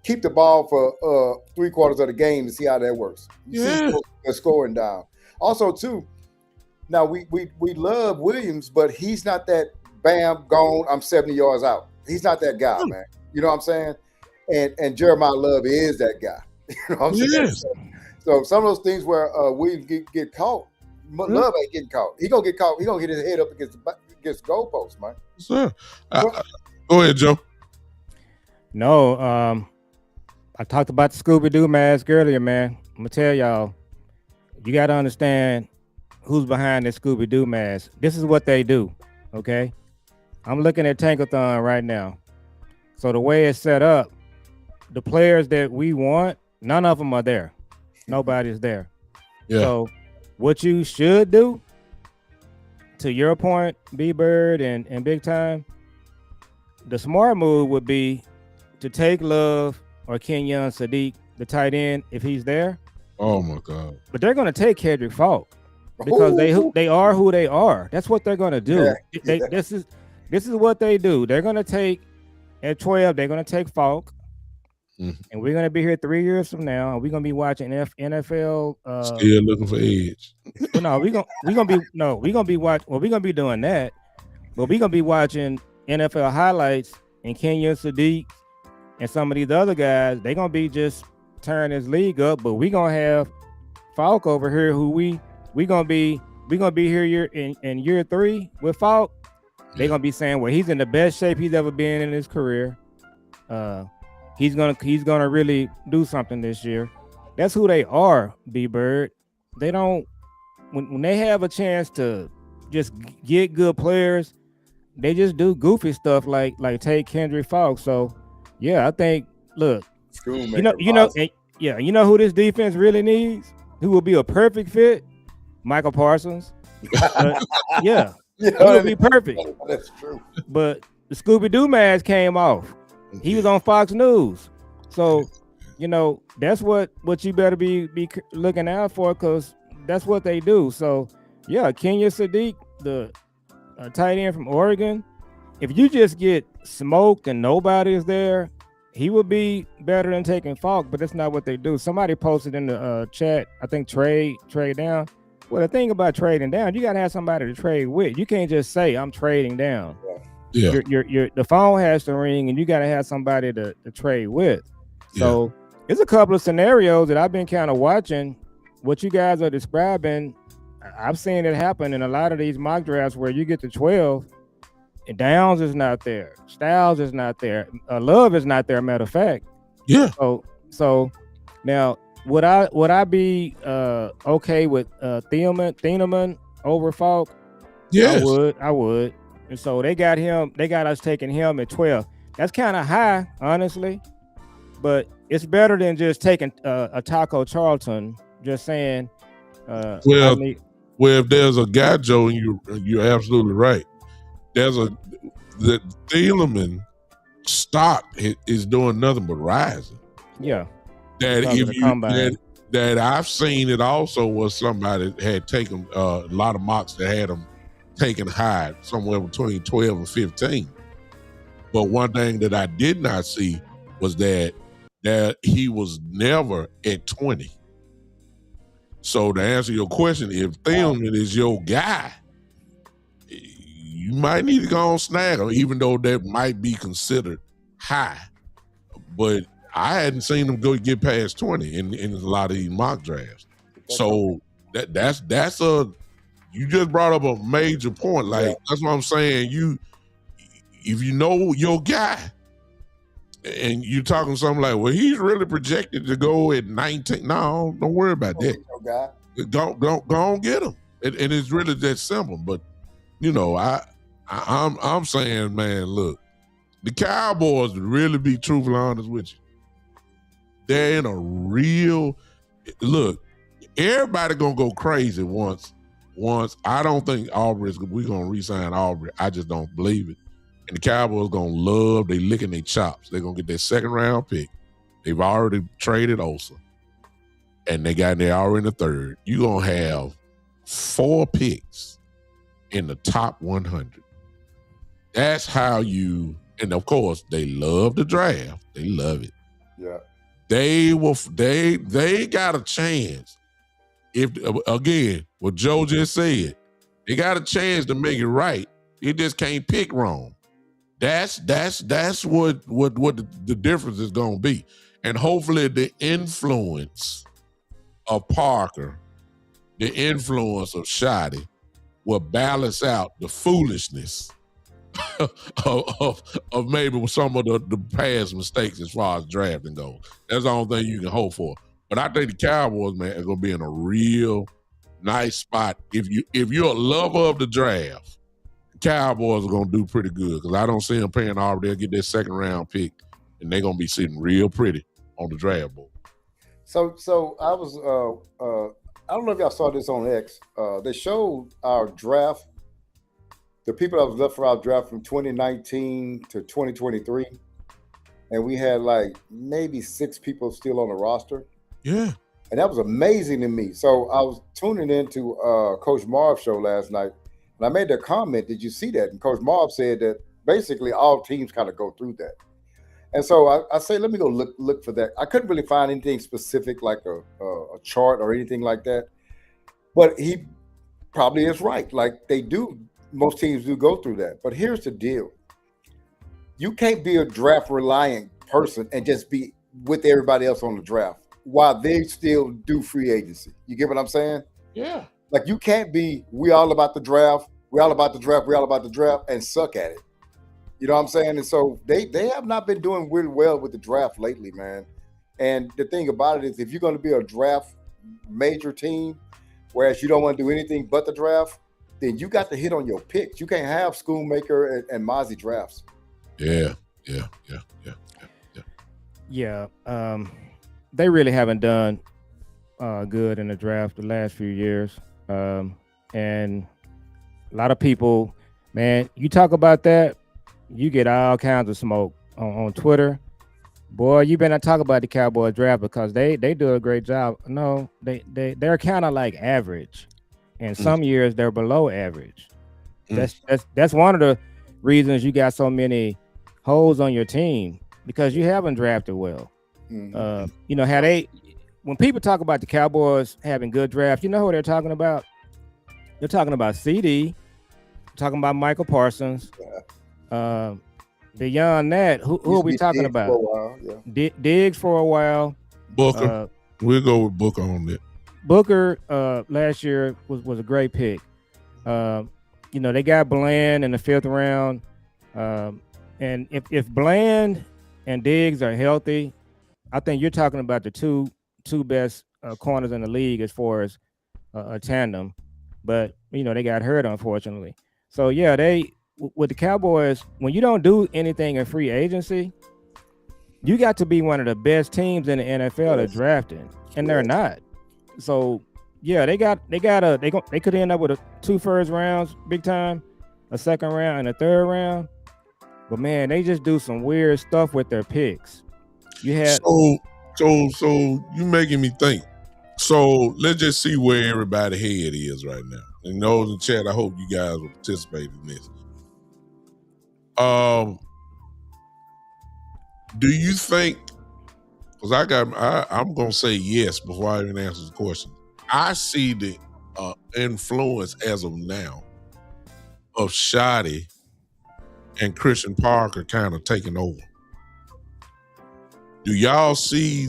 keep the ball for 3/4 of the game to see how that works. You see the scoring down. Also, too, now we love Williams, but he's not that bam gone. I'm 70 yards out. He's not that guy, man. You know what I'm saying? And Jeremiah Love is that guy. You know what I'm saying? So some of those things where Williams get caught, Love ain't getting caught. He gonna get caught. He gonna get his head up against the goalpost, man. Sir, go ahead, Joe. No, I talked about the Scooby-Doo mask earlier, man. I'm gonna tell y'all, you got to understand who's behind this Scooby-Doo mask. This is what they do, okay? I'm looking at Tankathon right now. So the way it's set up, the players that we want, none of them are there. Nobody's there. Yeah. So what you should do, to your point, B-Bird and Big Time, the smart move would be to take Love or Kenyon Sadiq, the tight end, if he's there. Oh my God! But they're going to take Kendrick Falk because they are who they are. That's what they're going to do. Yeah. This is what they do. They're going to take at 12. They're going to take Falk, and we're going to be here 3 years from now, and we're going to be watching NFL. Still looking for edge. No, we're gonna be doing that, but we're gonna be watching NFL highlights and Kenyon Sadiq and some of these other guys. They're gonna be just tearing this league up, but we're gonna have Falk over here who we gonna be here in year 3 with Falk. They're gonna be saying, well, he's in the best shape he's ever been in his career. He's gonna really do something this year. That's who they are, B-Bird. They don't when they have a chance to just get good players, they just do goofy stuff like take Kendrick Falk. So yeah, I think you know who this defense really needs? Who will be a perfect fit? Michael Parsons. Yeah, he would be perfect. That's true. But the Scooby-Doo mask came off. He was on Fox News. So, that's what you better be looking out for, because that's what they do. So, yeah, Kenyon Sadiq, the tight end from Oregon, if you just get smoked and nobody is there, he would be better than taking Falk, but that's not what they do. Somebody posted in the chat, I think trade down. Well, the thing about trading down, you got to have somebody to trade with. You can't just say, I'm trading down. Yeah. The phone has to ring, and you got to have somebody to trade with. So there's a couple of scenarios that I've been kind of watching. What you guys are describing, I've seen it happen in a lot of these mock drafts where you get to 12 and Downs is not there, Styles is not there, Love is not there, matter of fact. Yeah. So now would I be okay with Thieneman over Falk? Yes. I would. And so they got us taking him at 12. That's kind of high, honestly, but it's better than just taking a Taco Charlton. Just saying. If there's a guy, Joe, and you're absolutely right. The Thieleman stock is doing nothing but rising. Yeah. That I've seen it also was somebody had taken a lot of mocks that had them taken high, somewhere between 12 and 15. But one thing that I did not see was that he was never at 20. So to answer your question, if Thielman is your guy, you might need to go on snag him, even though that might be considered high. But I hadn't seen him get past 20 in a lot of these mock drafts. So that's you just brought up a major point. That's what I'm saying. If you know your guy, and you're talking something like, well, he's really projected to go at 19. No, don't worry about that. Go get him. And it's really that simple. But I'm saying, man, look, the Cowboys, to really be truthfully honest with you, they're in a real look. Everybody gonna go crazy once. I don't think we're gonna re-sign Aubrey. I just don't believe it. And the Cowboys gonna they licking their chops. They're gonna get their second round pick. They've already traded Osa, and they're already in the third. You're gonna have 4 picks in the top 100. That's how you And of course, they love the draft. They love it. Yeah. They got a chance. If again, what Joe just said, they got a chance to make it right. You just can't pick wrong. That's what the difference is gonna be. And hopefully the influence of Parker, the influence of Shotty will balance out the foolishness of maybe some of the past mistakes as far as drafting goes. That's the only thing you can hope for. But I think the Cowboys, man, are gonna be in a real nice spot. If you're a lover of the draft, the Cowboys are gonna do pretty good because I don't see them paying off. They'll get their second round pick, and they're gonna be sitting real pretty on the draft board. So I was I don't know if y'all saw this on X. They showed our draft, the people that was left for our draft from 2019 to 2023, and we had like maybe 6 people still on the roster. Yeah. And that was amazing to me. So I was tuning into Coach Marv's show last night, and I made the comment, did you see that? And Coach Marv said that basically all teams kind of go through that. And so I say, let me go look for that. I couldn't really find anything specific like a chart or anything like that. But he probably is right. Like they do, most teams do go through that. But here's the deal. You can't be a draft reliant person and just be with everybody else on the draft while they still do free agency. You get what I'm saying? Yeah. Like you can't be, we all about the draft, we all about the draft, and suck at it. You know what I'm saying? And so they have not been doing really well with the draft lately, man. And the thing about it is if you're going to be a draft major team, whereas you don't want to do anything but the draft, then you got to hit on your picks. You can't have Schoonmaker and Mozzie drafts. Yeah. They really haven't done good in the draft the last few years. And a lot of people, man, you talk about that, you get all kinds of smoke on Twitter. Boy, you better not talk about the Cowboys draft because they do a great job. No, they're kind of like average. And some years they're below average. That's one of the reasons you got so many holes on your team because you haven't drafted well. You know, when people talk about the Cowboys having good drafts, you know who they're talking about? They're talking about CD, talking about Michael Parsons. Beyond that, who are we talking about? For a while, yeah. Diggs for a while. Booker. We'll go with Booker on that. Booker last year was a great pick. You know, they got Bland in the 5th round. And if Bland and Diggs are healthy, I think you're talking about the two best corners in the league as far as a tandem. But, you know, they got hurt, unfortunately. So, yeah, with the Cowboys, when you don't do anything in free agency, you got to be one of the best teams in the NFL to draft in, and they're not. So, yeah, they could end up with 2 first rounds, big time, a 2nd round, and a 3rd round. But man, they just do some weird stuff with their picks. You had so you making me think. So let's just see where everybody's head is right now. And those in chat, I hope you guys will participate in this. Do you think? Because I'm gonna say yes before I even answer the question. I see the influence as of now of Shotty and Christian Parker kind of taking over. Do y'all see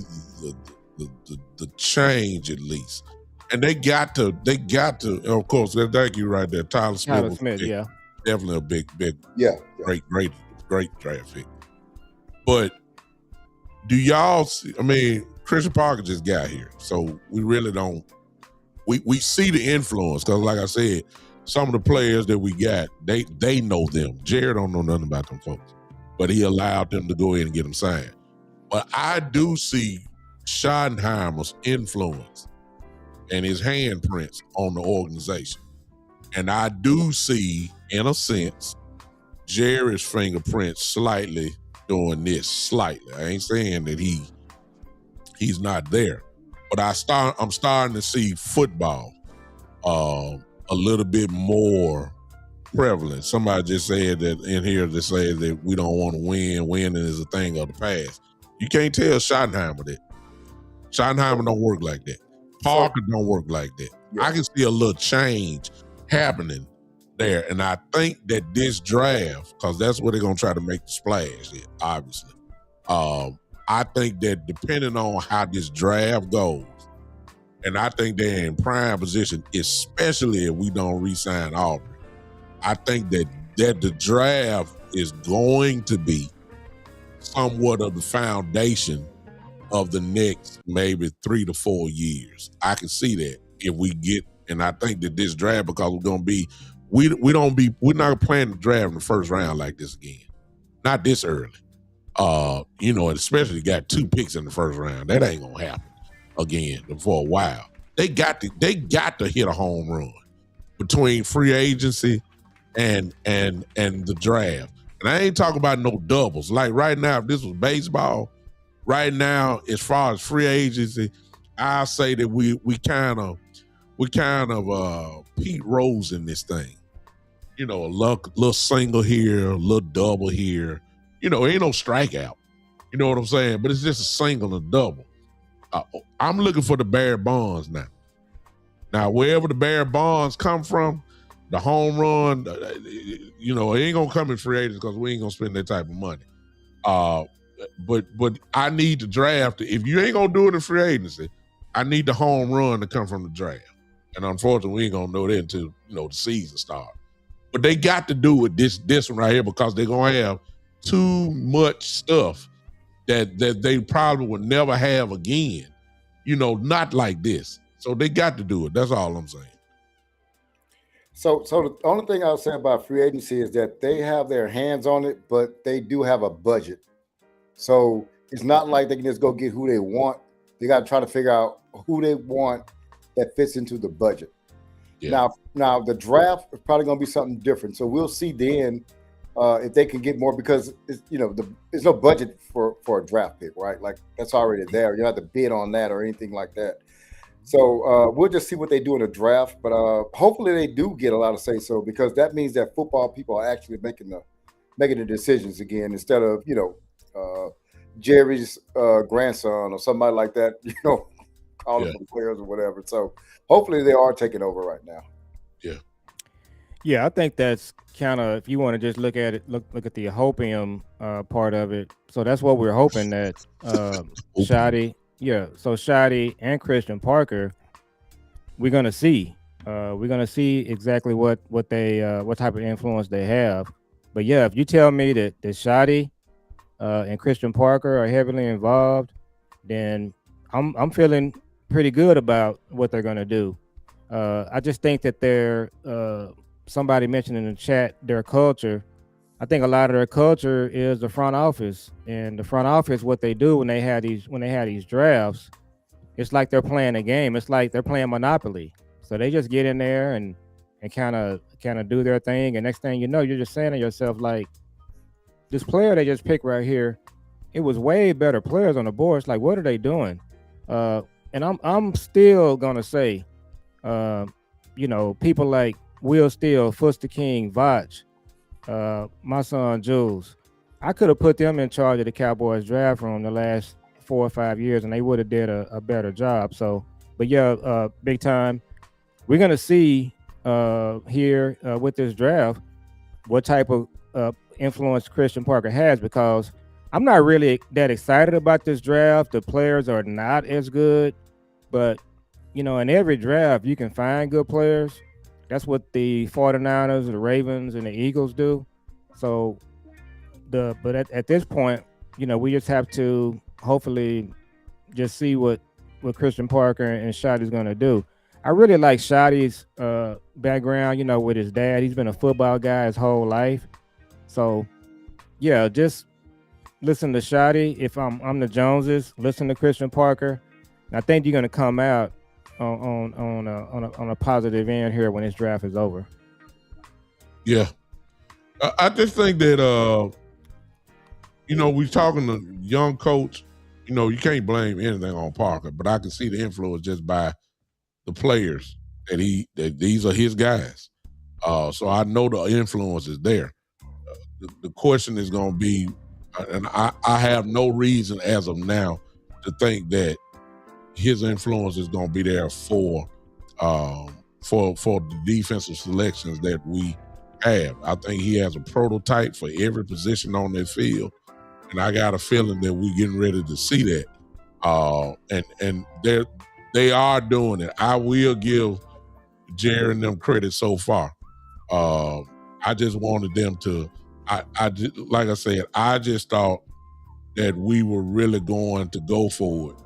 the change at least? And they got to. Of course, thank you right there, Tyler Smith. Yeah, definitely a big, great draft pick. But do y'all see? I mean, Christian Parker just got here, so we really don't. We see the influence because, like I said, some of the players that we got, they know them. Jared don't know nothing about them folks, but he allowed them to go in and get them signed. But I do see Schottenheimer's influence and his handprints on the organization. And I do see, in a sense, Jared's fingerprints slightly doing this, slightly. I ain't saying that he's not there. But I'm starting to see football a little bit more prevalent. Somebody just said that in here that said that we don't want to win. Winning is a thing of the past. You can't tell Schottenheimer that. Schottenheimer don't work like that. Parker don't work like that. Yeah. I can see a little change happening there. And I think that this draft, because that's where they're going to try to make the splash here, obviously. I think that depending on how this draft goes, and I think they're in prime position, especially if we don't re-sign Aubrey. I think that the draft is going to be somewhat of the foundation of the next maybe 3 to 4 years. I can see that if we get, and I think that this draft, because we're gonna be, we're not playing the draft in the first round like this again. Not this early. And especially got 2 picks in the first round. That ain't gonna happen again for a while. They got to hit a home run between free agency and the draft. And I ain't talking about no doubles. Like right now, if this was baseball, right now, as far as free agency, I'll say that we kind of Pete Rose in this thing. A little single here, a little double here. Ain't no strikeout. You know what I'm saying? But it's just a single and a double. I'm looking for the Barry Bonds now. Now, wherever the Barry Bonds come from, the home run, it ain't gonna come in free agents because we ain't gonna spend that type of money. But I need the draft. If you ain't gonna do it in free agency, I need the home run to come from the draft. And unfortunately, we ain't gonna know that until the season starts. But they got to do it this one right here because they're gonna have too much stuff that they probably would never have again. Not like this. So they got to do it. That's all I'm saying. So the only thing I'll say about free agency is that they have their hands on it, but they do have a budget. So it's not like they can just go get who they want. They got to try to figure out who they want that fits into the budget. Yeah. Now the draft is probably going to be something different. So we'll see then if they can get more because there's no budget for a draft pick, right? Like that's already there. You don't have to bid on that or anything like that. So we'll just see what they do in the draft, but hopefully they do get a lot of say so because that means that football people are actually making the decisions again instead of Jerry's grandson or somebody like that, calling for the players or whatever. So hopefully they are taking over right now. Yeah, I think that's kind of, if you want to just look at it, look at the hopium part of it. So that's what we're hoping that Shotty. Yeah, so Shotty and Christian Parker, we're gonna see. We're gonna see exactly what type of influence they have. But yeah, if you tell me that Shotty and Christian Parker are heavily involved, then I'm feeling pretty good about what they're gonna do. I just think that they're somebody mentioned in the chat their culture. I think a lot of their culture is the front office, and the front office, what they do when they have these drafts, it's like they're playing a game. It's like they're playing Monopoly. So they just get in there and kind of do their thing, and next thing you know, you're just saying to yourself, like, this player they just picked right here, it was way better players on the board. It's like, what are they doing? And I'm still gonna say, people like Will Steele, Fuster King, Vach. My son Jules, I could have put them in charge of the Cowboys draft room the last 4 or 5 years, and they would have did a better job. So, but yeah, big time. We're gonna see here with this draft what type of influence Christian Parker has, because I'm not really that excited about this draft. The players are not as good, but in every draft you can find good players. That's what the 49ers, the Ravens, and the Eagles do. So, but at this point, we just have to hopefully just see what Christian Parker and Shotty's going to do. I really like Shotty's background, with his dad. He's been a football guy his whole life. So, yeah, just listen to Shotty. If I'm the Joneses, listen to Christian Parker. I think you're going to come out on a positive end here when this draft is over. Yeah, I just think that we're talking to young coach. You can't blame anything on Parker, but I can see the influence just by the players that these are his guys. So I know the influence is there. The question is going to be, and I have no reason as of now to think that his influence is going to be there for the defensive selections that we have. I think he has a prototype for every position on that field, and I got a feeling that we're getting ready to see that. And they are doing it. I will give Jerry and them credit so far. I just wanted them to. Like I said, I just thought that we were really going to go for it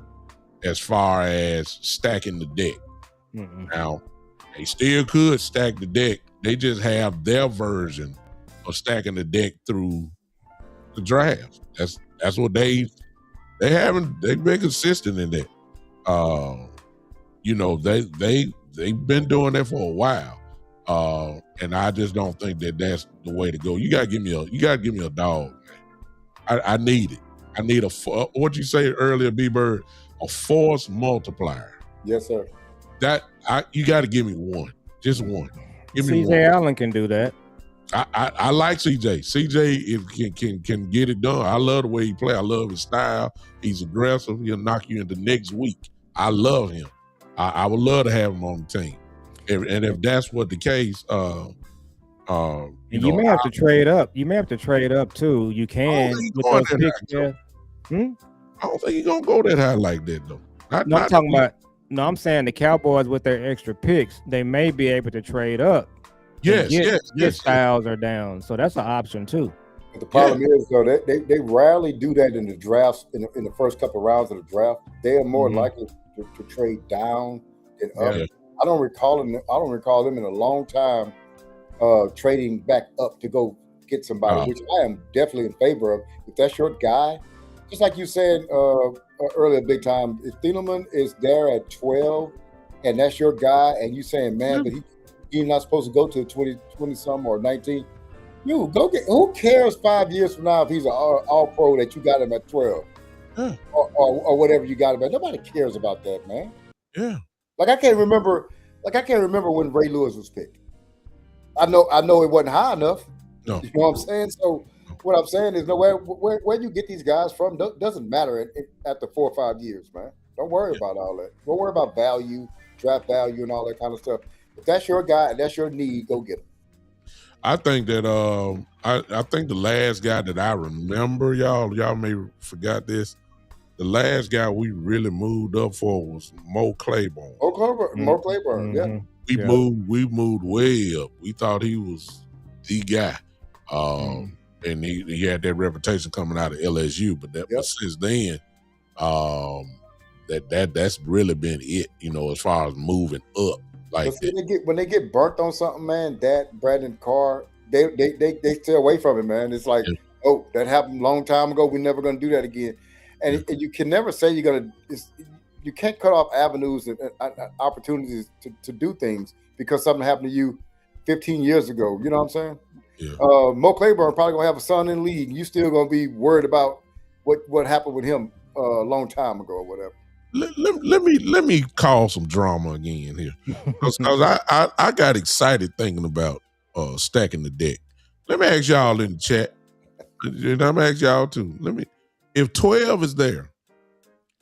as far as stacking the deck. Mm-mm. Now, they still could stack the deck. They just have their version of stacking the deck through the draft. That's what they've been consistent in that. They've been doing that for a while. And I just don't think that that's the way to go. You gotta give me a dog. I need it. I need what you say earlier, B-Bird, a force multiplier. Yes, sir. You got to give me one, just one. Give me CJ one. Allen can do that. I like CJ. CJ can get it done. I love the way he play. I love his style. He's aggressive. He'll knock you into next week. I love him. I would love to have him on the team. And if that's what the case, you may have to trade up. You may have to trade up too. You can with those picks. Yeah. I don't think he's gonna go that high like that though. I'm saying the Cowboys with their extra picks, they may be able to trade up. Yes. Styles are down, so that's an option too. But the problem is though, they rarely do that in the drafts in the first couple of rounds of the draft. They are more likely to trade down than up. Yeah. I don't recall them in a long time trading back up to go get somebody, which I am definitely in favor of. If that's your guy, just like you said earlier, big time. If Thielemann is there at 12, and that's your guy, and you saying, man, but he's not supposed to go to 20 some or 19. You go get. Who cares 5 years from now if he's an all pro that you got him at 12, or whatever you got him at? Nobody cares about that, man. Yeah. Like I can't remember when Ray Lewis was picked. I know it wasn't high enough. No. You know what I'm saying? So what I'm saying is, where you get these guys from doesn't matter after 4 or 5 years, man. Don't worry about all that. Don't worry about value, draft value, and all that kind of stuff. If that's your guy and that's your need, go get him. I think that I think the last guy that I remember, y'all may forgot this. The last guy we really moved up for was Mo Claiborne. Mo Claiborne, yeah. We moved way up. We thought he was the guy. And he had that reputation coming out of LSU, but since then, that's really been it, as far as moving up. Like when they get burnt on something, man, Brandon Carr, they stay away from it, man. It's like, oh, that happened a long time ago. We're never going to do that again. And you can never say you're going to. You can't cut off avenues and opportunities to do things because something happened to you 15 years ago. You know what I'm saying? Yeah. Mo Claiborne probably gonna have a son in the league. You still gonna be worried about what happened with him a long time ago or whatever. Let me call some drama again here, because I got excited thinking about stacking the deck. Let me ask y'all in the chat, and I'm gonna ask y'all too. If 12 is there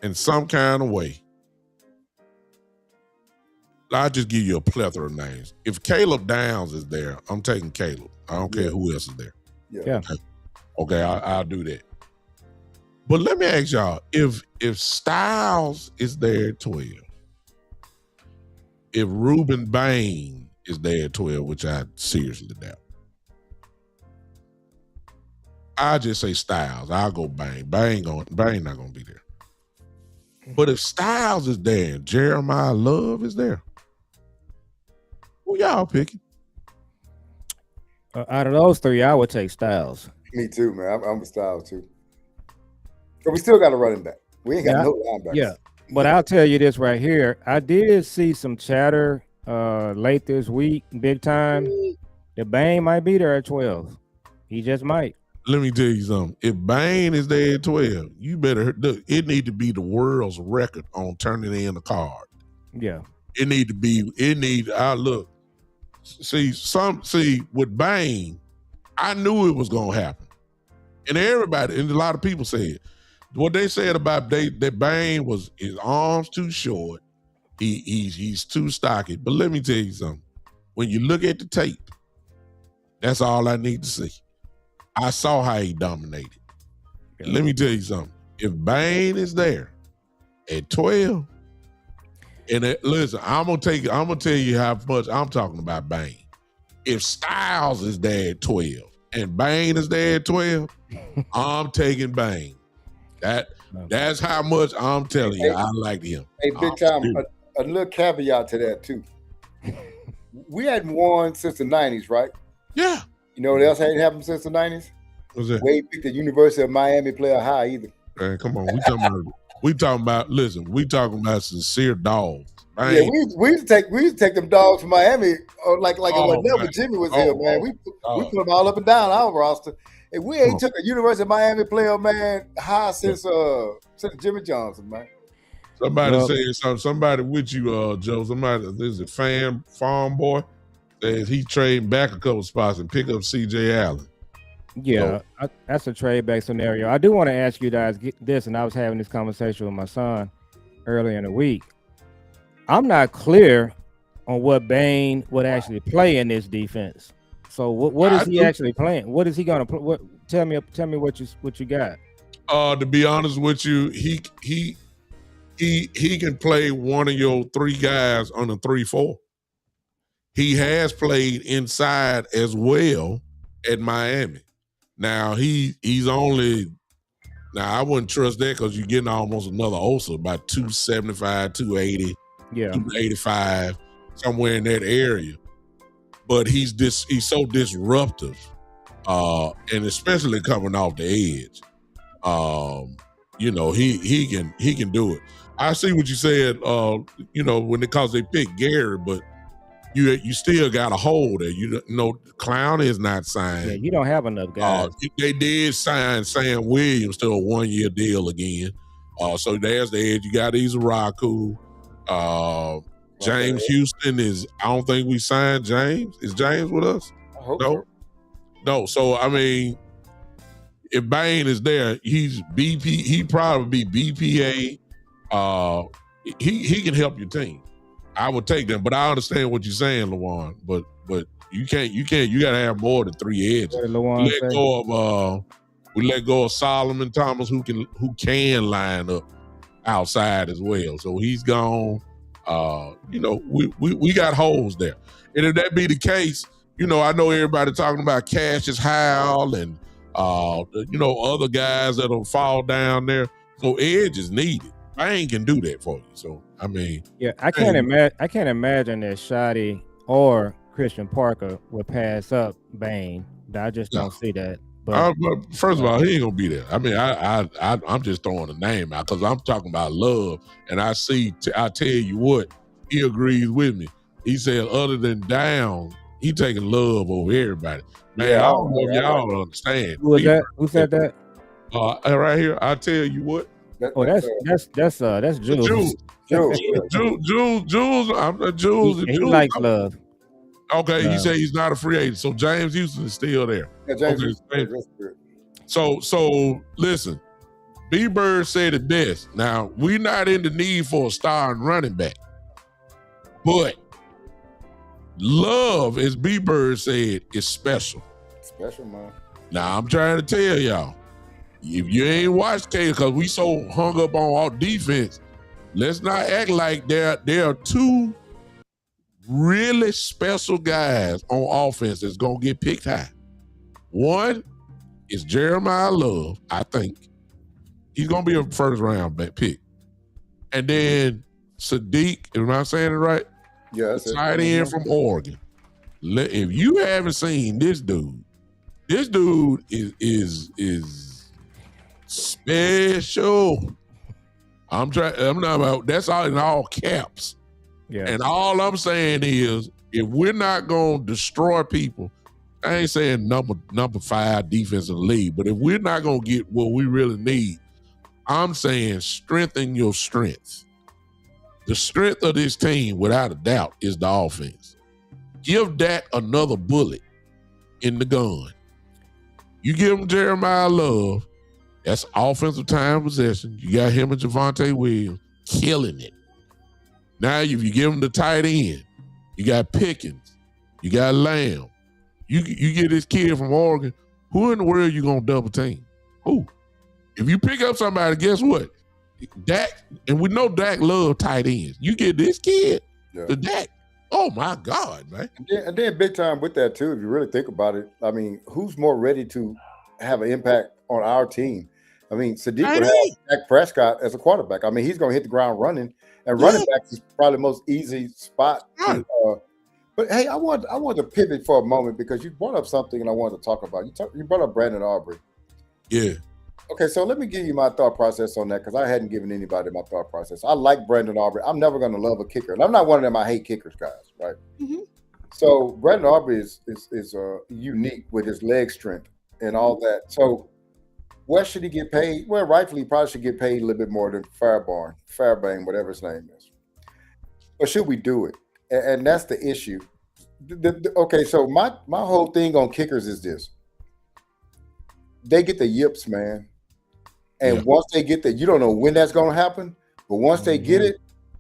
in some kind of way, I'll just give you a plethora of names. If Caleb Downs is there, I'm taking Caleb. I don't care who else is there. Yeah. Okay, I'll do that. But let me ask y'all, if Styles is there at 12, if Ruben Bain is there at 12, which I seriously doubt, I just say Styles. I'll go Bain. Bain not gonna be there. But if Styles is there and Jeremiah Love is there, who y'all picking? Out of those three, I would take Styles. Me too, man. I'm with Styles too. But we still got a running back. We ain't got no linebackers. Yeah, but I'll tell you this right here. I did see some chatter late this week, big time. The Bain might be there at 12. He just might. Let me tell you something. If Bain is there at 12, you better look. It need to be the world's record on turning in a card. Yeah. It need to be. I look. See with Bain, I knew it was gonna happen, and everybody and a lot of people said what they said about that Bain was his arms too short. He's too stocky. But let me tell you something. When you look at the tape, that's all I need to see. I saw how he dominated. Yeah. Let me tell you something. If Bain is there at 12, and listen, I'm gonna tell you how much I'm talking about Bain. If Styles is there at 12 and Bain is there at 12, I'm taking Bain. That's how much I'm telling you. I like him. Hey, big time. A little caveat to that too. We hadn't won since the 90s, right? Yeah. You know what else hadn't happened since the 90s? What's that? Wade picked the University of Miami player high either. Man, come on. We talking about sincere dogs. Man. Yeah, we used to take them dogs from Miami like it was never Jimmy was here, man. We put them all up and down our roster. And we ain't took a University of Miami player, man, high since Jimmy Johnson, man. Somebody saying something. Somebody with you, Joe. Somebody, this is a farm boy, says he trade back a couple spots and pick up C.J. Allen. Yeah, that's a trade back scenario. I do want to ask you guys this, and I was having this conversation with my son earlier in the week. I'm not clear on what Bain would actually play in this defense. So what is he actually playing? What is he going to play? Tell me what you got. To be honest with you, he can play one of your three guys on a 3-4. He has played inside as well at Miami. Now he's only I wouldn't trust that because you're getting almost another Osa, about 275, 280, 285, somewhere in that area. But he's so disruptive, and especially coming off the edge. He can do it. I see what you said. Because they picked Gary, but you still got a hold there. Clown is not signed. Yeah, you don't have enough guys. They did sign Sam Williams to a 1-year deal again. So there's the edge. You got Izaraku. James Houston is. I don't think we signed James. Is James with us? I hope so. No. So I mean, if Bain is there, he's BP. He'd probably be BPA. He can help your team. I would take them, but I understand what you're saying, Lawan. But you can't. You got to have more than three edges. We let go of Solomon Thomas, who can line up outside as well. So he's gone. We got holes there. And if that be the case, I know everybody talking about Cassius Howell and other guys that'll fall down there. So edge is needed. Bain can do that for you. So I mean, yeah, I can't imagine that Shotty or Christian Parker would pass up Bain. I just don't see that. But first of all, he ain't gonna be there. I mean, I'm just throwing a name out because I'm talking about Love, and I tell you what, he agrees with me. He said, other than Down, he taking Love over everybody. Man, I don't know if y'all understand. Who was that? Who said that? Right here, I tell you what. That's Jules. Jules. He likes Love. Okay, he said he's not a free agent, so James Houston is still there. Yeah, James Houston. So listen, B-Bird said it best. Now, we're not in the need for a starting running back, but Love, as B-Bird said, is special. Special, man. Now, I'm trying to tell y'all, if you ain't watched K, because we so hung up on our defense, let's not act like there are two really special guys on offense that's going to get picked high. One is Jeremiah Love, I think. He's going to be a first-round pick. And then Sadiq, am I saying it right? Yeah. Tight end from Oregon. If you haven't seen this dude is special. I'm not about, that's all in all caps. Yeah. And all I'm saying is, if we're not going to destroy people, I ain't saying number 5 defense in the league, but if we're not going to get what we really need, I'm saying strengthen your strengths. The strength of this team, without a doubt, is the offense. Give Dak another bullet in the gun. You give him Jeremiah Love, that's offensive time possession. You got him and Javonte Williams killing it. Now, if you give him the tight end, you got Pickens, you got Lamb. You get this kid from Oregon. Who in the world you gonna double team? Who? If you pick up somebody, guess what? Dak, and we know Dak love tight ends. You get this kid, the Dak. Oh my God, man! And then big time with that too. If you really think about it, I mean, who's more ready to have an impact on our team? I mean, Sadiq would have Dak Prescott as a quarterback. I mean, he's going to hit the ground running, and running back is probably the most easy spot. But hey, I want to pivot for a moment because you brought up something, and I wanted to talk about. You brought up Brandon Aubrey. Yeah. Okay, so let me give you my thought process on that because I hadn't given anybody my thought process. I like Brandon Aubrey. I'm never going to love a kicker, and I'm not one of them. I hate kickers, guys. Right. Mm-hmm. So Brandon Aubrey is unique with his leg strength and all that. So where should he get paid? Well, rightfully, he probably should get paid a little bit more than Fairbairn, whatever his name is. But should we do it? And that's the issue. Okay, so my whole thing on kickers is this: they get the yips, man. And once they get that, you don't know when that's going to happen, but once they get it,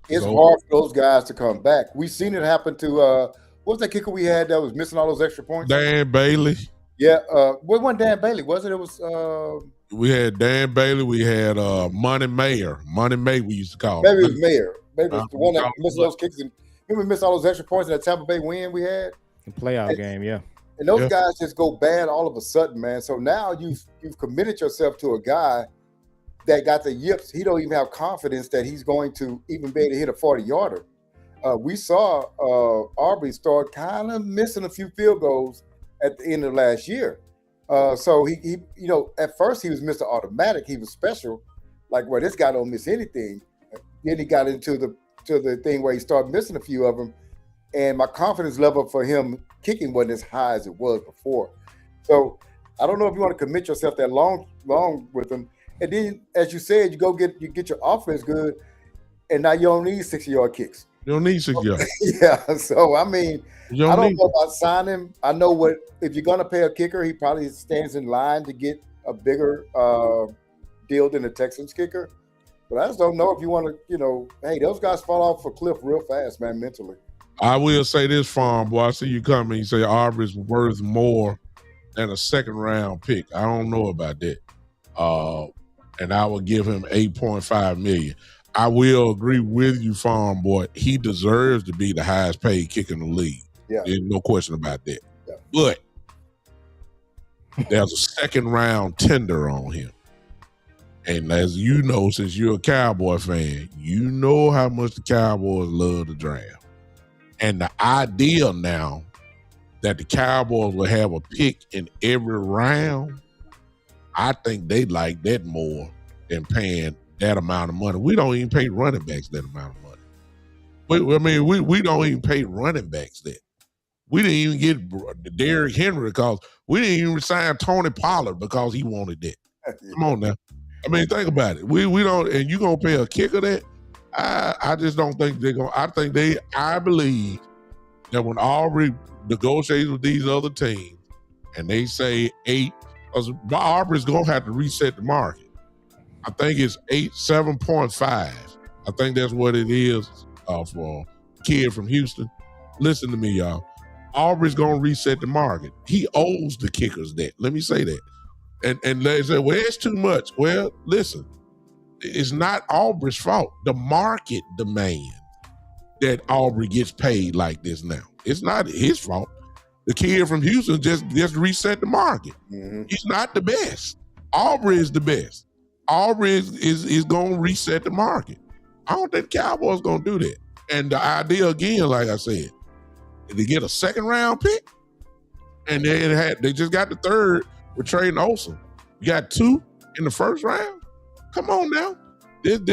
it's hard for those guys to come back. We've seen it happen to what was that kicker we had that was missing all those extra points? Dan Bailey. Yeah, what wasn't Dan Bailey? Was it? It was. We had Dan Bailey. We had Money Mayer. Money May we used to call. Maybe it was Mayer. Maybe it was the one that missed those kicks and we missed all those extra points in that Tampa Bay win we had. The playoff game, yeah. And those guys just go bad all of a sudden, man. So now you've committed yourself to a guy that got the yips. He don't even have confidence that he's going to even be able to hit a 40-yarder. We saw Aubrey start kind of missing a few field goals at the end of last year. So he at first he was Mr. Automatic. He was special. Like, well, this guy don't miss anything. Then he got into the thing where he started missing a few of them. And my confidence level for him kicking wasn't as high as it was before. So I don't know if you want to commit yourself that long with him. And then, as you said, you get your offense good, and now you don't need 60-yard kicks. You don't need 60 yards. Yeah. So I mean, I don't know about signing him. I know if you're gonna pay a kicker, he probably stands in line to get a bigger deal than the Texans kicker. But I just don't know if you want to, hey, those guys fall off a cliff real fast, man, mentally. I will say this, Farm Boy. I see you coming. You say Aubrey's worth more than a second-round pick. I don't know about that. And I will give him $8.5 million. I will agree with you, Farm Boy. He deserves to be the highest-paid kicker in the league. Yeah. There's no question about that. Yeah. But there's a second-round tender on him. And as you know, since you're a Cowboy fan, you know how much the Cowboys love to draft. And the idea now that the Cowboys will have a pick in every round, I think they like that more than paying that amount of money. We don't even pay running backs that amount of money. We don't even pay running backs that. We didn't even get Derrick Henry because we didn't even sign Tony Pollard because he wanted that. Come on now. I mean, think about it. We don't, and you gonna pay a kicker that? I just don't think they're gonna. I believe that when Aubrey negotiates with these other teams and they say 8, because Aubrey's gonna have to reset the market. I think it's 7.5. I think that's what it is for a kid from Houston. Listen to me, y'all. Aubrey's gonna reset the market. He owes the kickers that. Let me say that. And they say, well, it's too much. Well, listen, it's not Aubrey's fault. The market demands that Aubrey gets paid like this now. It's not his fault. The kid from Houston just reset the market. Mm-hmm. He's not the best. Aubrey is the best. Aubrey is going to reset the market. I don't think the Cowboys going to do that. And the idea, again, like I said, they get a second-round pick, and they just got the third with trading Olsen. You got 2 in the first round? Come on now. Look,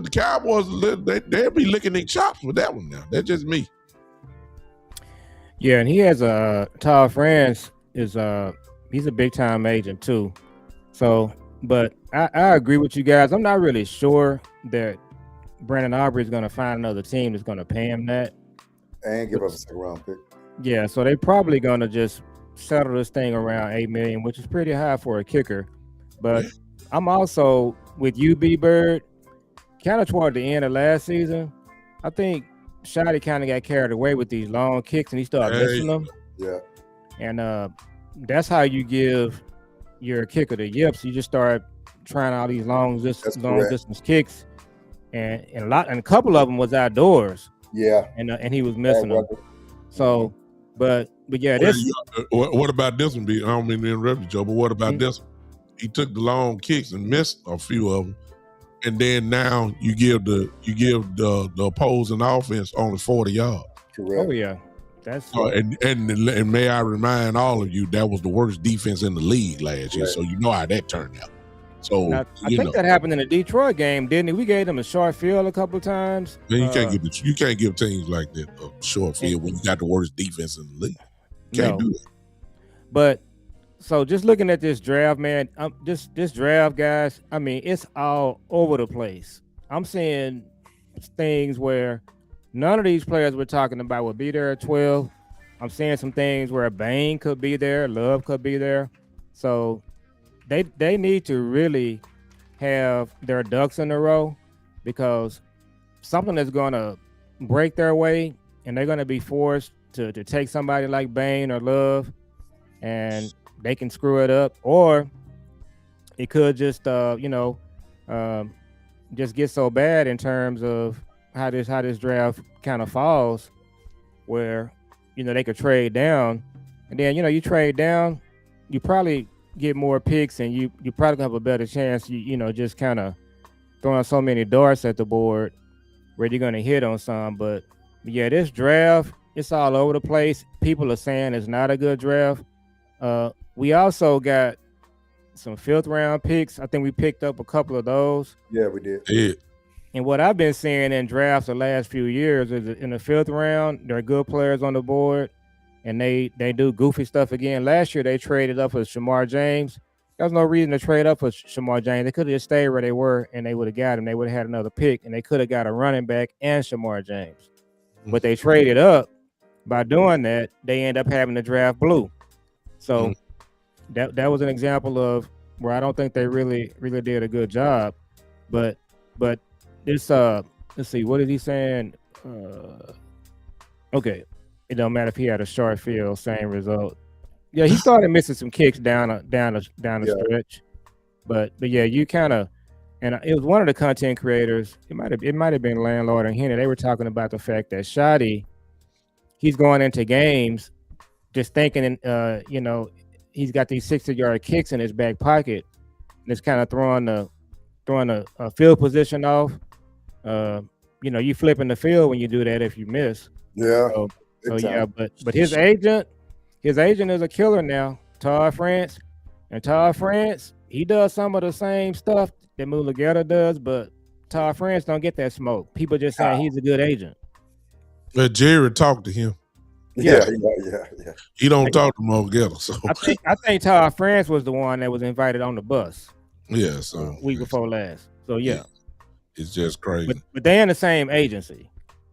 the Cowboys, they'll be licking their chops with that one now. That's just me. Yeah, and he has Todd France he's a big-time agent too. So, but I agree with you guys. I'm not really sure that Brandon Aubrey is going to find another team that's going to pay him that. And give us a second-round pick. Yeah, so they probably gonna just settle this thing around 8 million, which is pretty high for a kicker. But I'm also with you, B Bird. Kind of toward the end of last season, I think Shotty kind of got carried away with these long kicks and he started Hey, missing them. Yeah. And that's how you give your kicker the yips. You just start trying all these long distance kicks, and a couple of them was outdoors. Yeah. And he was missing them. So, but yeah, what about this one? B? I don't mean to interrupt you, Joe, but what about this one? He took the long kicks and missed a few of them, and then now you give the opposing offense only 40 yards. Correct. Oh yeah. That's and may I remind all of you, that was the worst defense in the league last year. So you know how that turned out. So I think that happened in the Detroit game, didn't it? We gave them a short field a couple of times. Man, you can't give teams like that a short field when you got the worst defense in the league. You can't do that. But so just looking at this draft, man, this draft, guys, I mean, it's all over the place. I'm seeing things where none of these players we're talking about will be there at 12. I'm seeing some things where Bain could be there, Love could be there. So they need to really have their ducks in a row, because something is going to break their way and they're going to be forced to take somebody like Bain or Love, and they can screw it up, or it could just just get so bad in terms of how this draft kind of falls, where they could trade down, and then you trade down, you probably get more picks, and you probably have a better chance. Just kind of throwing so many darts at the board where you're gonna hit on some. But yeah, this draft, it's all over the place. People are saying it's not a good draft. We also got some 5th round picks. I think we picked up a couple of those. Yeah, we did. Yeah. And what I've been seeing in drafts the last few years is in the 5th round, there are good players on the board, and they do goofy stuff again. Last year, they traded up for Shamar James. There was no reason to trade up for Shamar James. They could have just stayed where they were, and they would have got him. They would have had another pick, and they could have got a running back and Shamar James. But they traded up. By doing that, they end up having to draft Blue. So that was an example of where I don't think they really did a good job. But this let's see, what is he saying? Okay, it don't matter if he had a short field, same result. Yeah, he started missing some kicks down the stretch. But yeah, you kind of, and it was one of the content creators. It might have been Landlord and Henry. They were talking about the fact that Shotty, he's going into games just thinking, he's got these 60-yard kicks in his back pocket, and it's kind of throwing a field position off. You flipping the field when you do that if you miss. Yeah. So yeah, but his agent is a killer now, Todd France. And Todd France, he does some of the same stuff that Mulugeta does, but Todd France don't get that smoke. People just saying he's a good agent. But Jerry talked to him. Yeah. He don't talk to Mulugeta. So I think Todd France was the one that was invited on the bus. Yeah, so week before last. So yeah. It's just crazy. But they're in the same agency.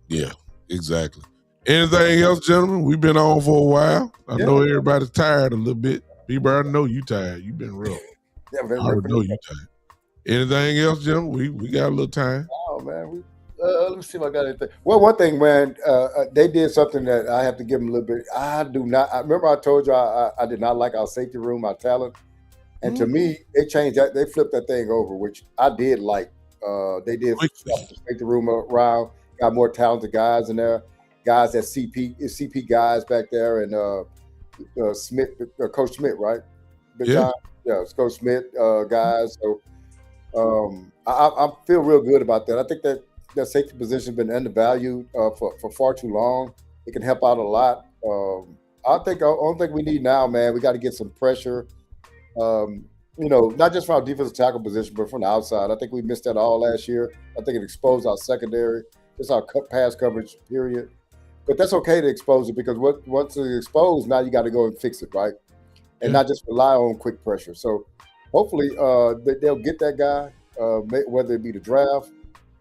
Yeah, exactly. Anything else, gentlemen? We've been on for a while. I know everybody's tired a little bit. People, I know you tired. You've been rough. I know you tired. Anything else, gentlemen? We got a little time. Oh man, let me see if I got anything. Well, one thing, man, they did something that I have to give them a little bit. I remember I told you I did not like our safety room, our talent, and to me, they changed that. They flipped that thing over, which I did like. They did take the room around, got more talented guys in there, guys that CP guys back there, and Smith, Coach Smith, right? It's Coach Smith guys. So I feel real good about that. I think that safety position has been undervalued for far too long. It can help out a lot. I think the only thing we need now, man, we got to get some pressure. Not just from our defensive tackle position, but from the outside. I think we missed that all last year. I think it exposed our secondary, just our pass coverage, period. But that's okay to expose it, because once it's exposed, now you got to go and fix it, right? And not just rely on quick pressure. So hopefully they'll get that guy, whether it be the draft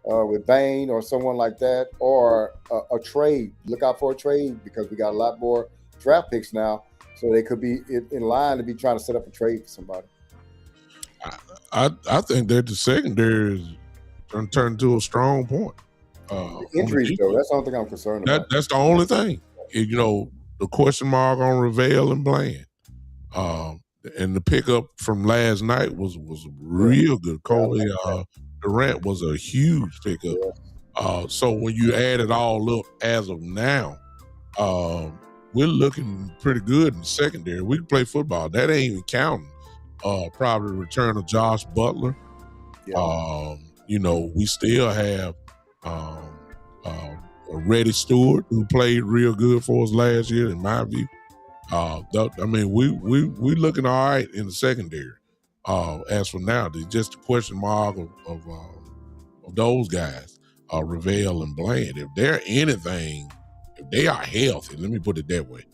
with Bain or someone like that, or a trade. Look out for a trade because we got a lot more draft picks now, so they could be in line to be trying to set up a trade for somebody. I think that the secondary is going to turn into a strong point. Injuries, though, that's the only thing I'm concerned about. That's the only thing. The question mark on Ravel and Bland. And the pickup from last night was real good. Colby Durant was a huge pickup. So when you add it all up as of now, we're looking pretty good in the secondary. We can play football. That ain't even counting probably the return of Josh Butler. We still have Reddy Stewart, who played real good for us last year, in my view. We looking all right in the secondary. As for now, there's just a question mark of those guys, Ravel and Bland. If they're anything, if they are healthy, let me put it that way,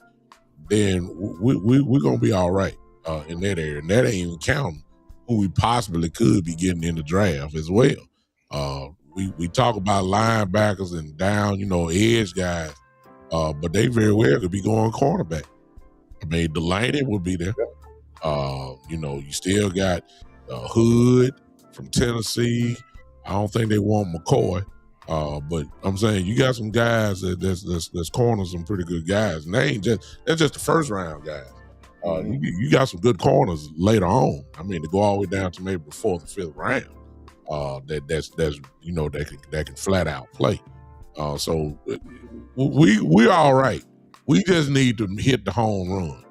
then we're gonna be all right in that area. And that ain't even counting who we possibly could be getting in the draft as well. We talk about linebackers and down, edge guys, but they very well could be going cornerback. I mean, Delaney will be there. You still got Hood from Tennessee. I don't think they want McCoy, but I'm saying you got some guys that's cornering some pretty good guys, and that's just the first round guys. You got some good corners later on. I mean, to go all the way down to maybe the fourth or fifth round. That can flat out play. So we're all right. We just need to hit the home run.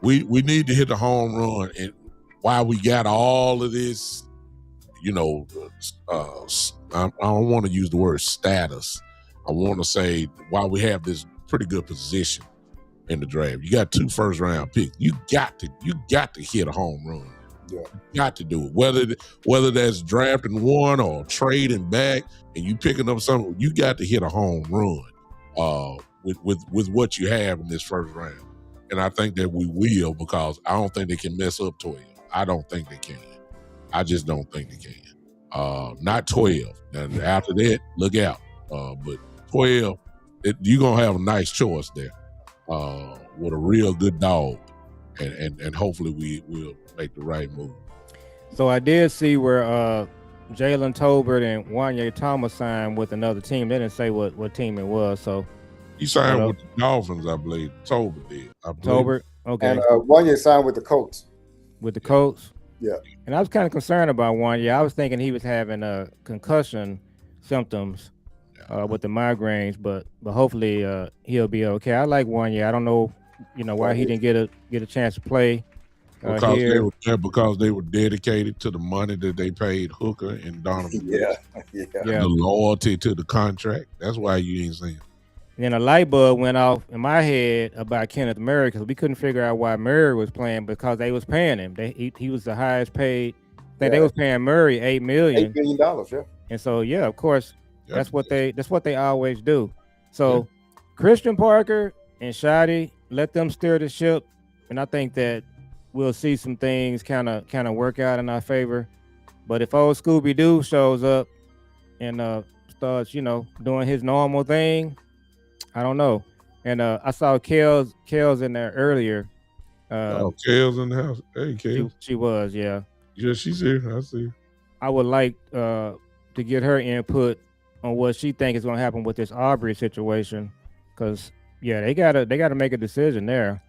We need to hit the home run, and while we got all of this, I don't want to use the word status. I want to say while we have this pretty good position in the draft, you got 2 first round picks. You got to hit a home run. Yeah. You got to do it. Whether that's drafting one or trading back and you picking up something, you got to hit a home run with what you have in this first round. And I think that we will, because I don't think they can mess up 12. I don't think they can. I just don't think they can. Not 12. And after that, look out. But 12, you're going to have a nice choice there with a real good dog. And hopefully we will make the right move. So I did see where Jalen Tolbert and Wanye Thomas signed with another team. They didn't say what team it was. So he signed with the Dolphins, I believe. Tolbert did. Tolbert, okay. And Wanye signed with the Colts. With the Colts? Yeah. And I was kind of concerned about Wanye. I was thinking he was having concussion symptoms with the migraines, but hopefully he'll be okay. I like Wanye. I don't know, why he didn't get a chance to play. Because they were dedicated to the money that they paid Hooker and Donovan. Yeah. The loyalty to the contract. That's why you ain't seen him. And then a light bulb went off in my head about Kenneth Murray, because we couldn't figure out why Murray was playing, because they was paying him. He was the highest paid. I think they was paying Murray $8 million. $8 million, yeah. And so of course, that's what they always do. So Christian Parker and Shotty, let them steer the ship, and I think that we'll see some things kind of work out in our favor. But if old Scooby Doo shows up and starts, doing his normal thing, I don't know. And I saw Kels in there earlier. Kels in the house. Hey, Kels. She was, yeah. Yeah, she's here. I see. I would like to get her input on what she thinks is going to happen with this Aubrey situation, because they gotta make a decision there.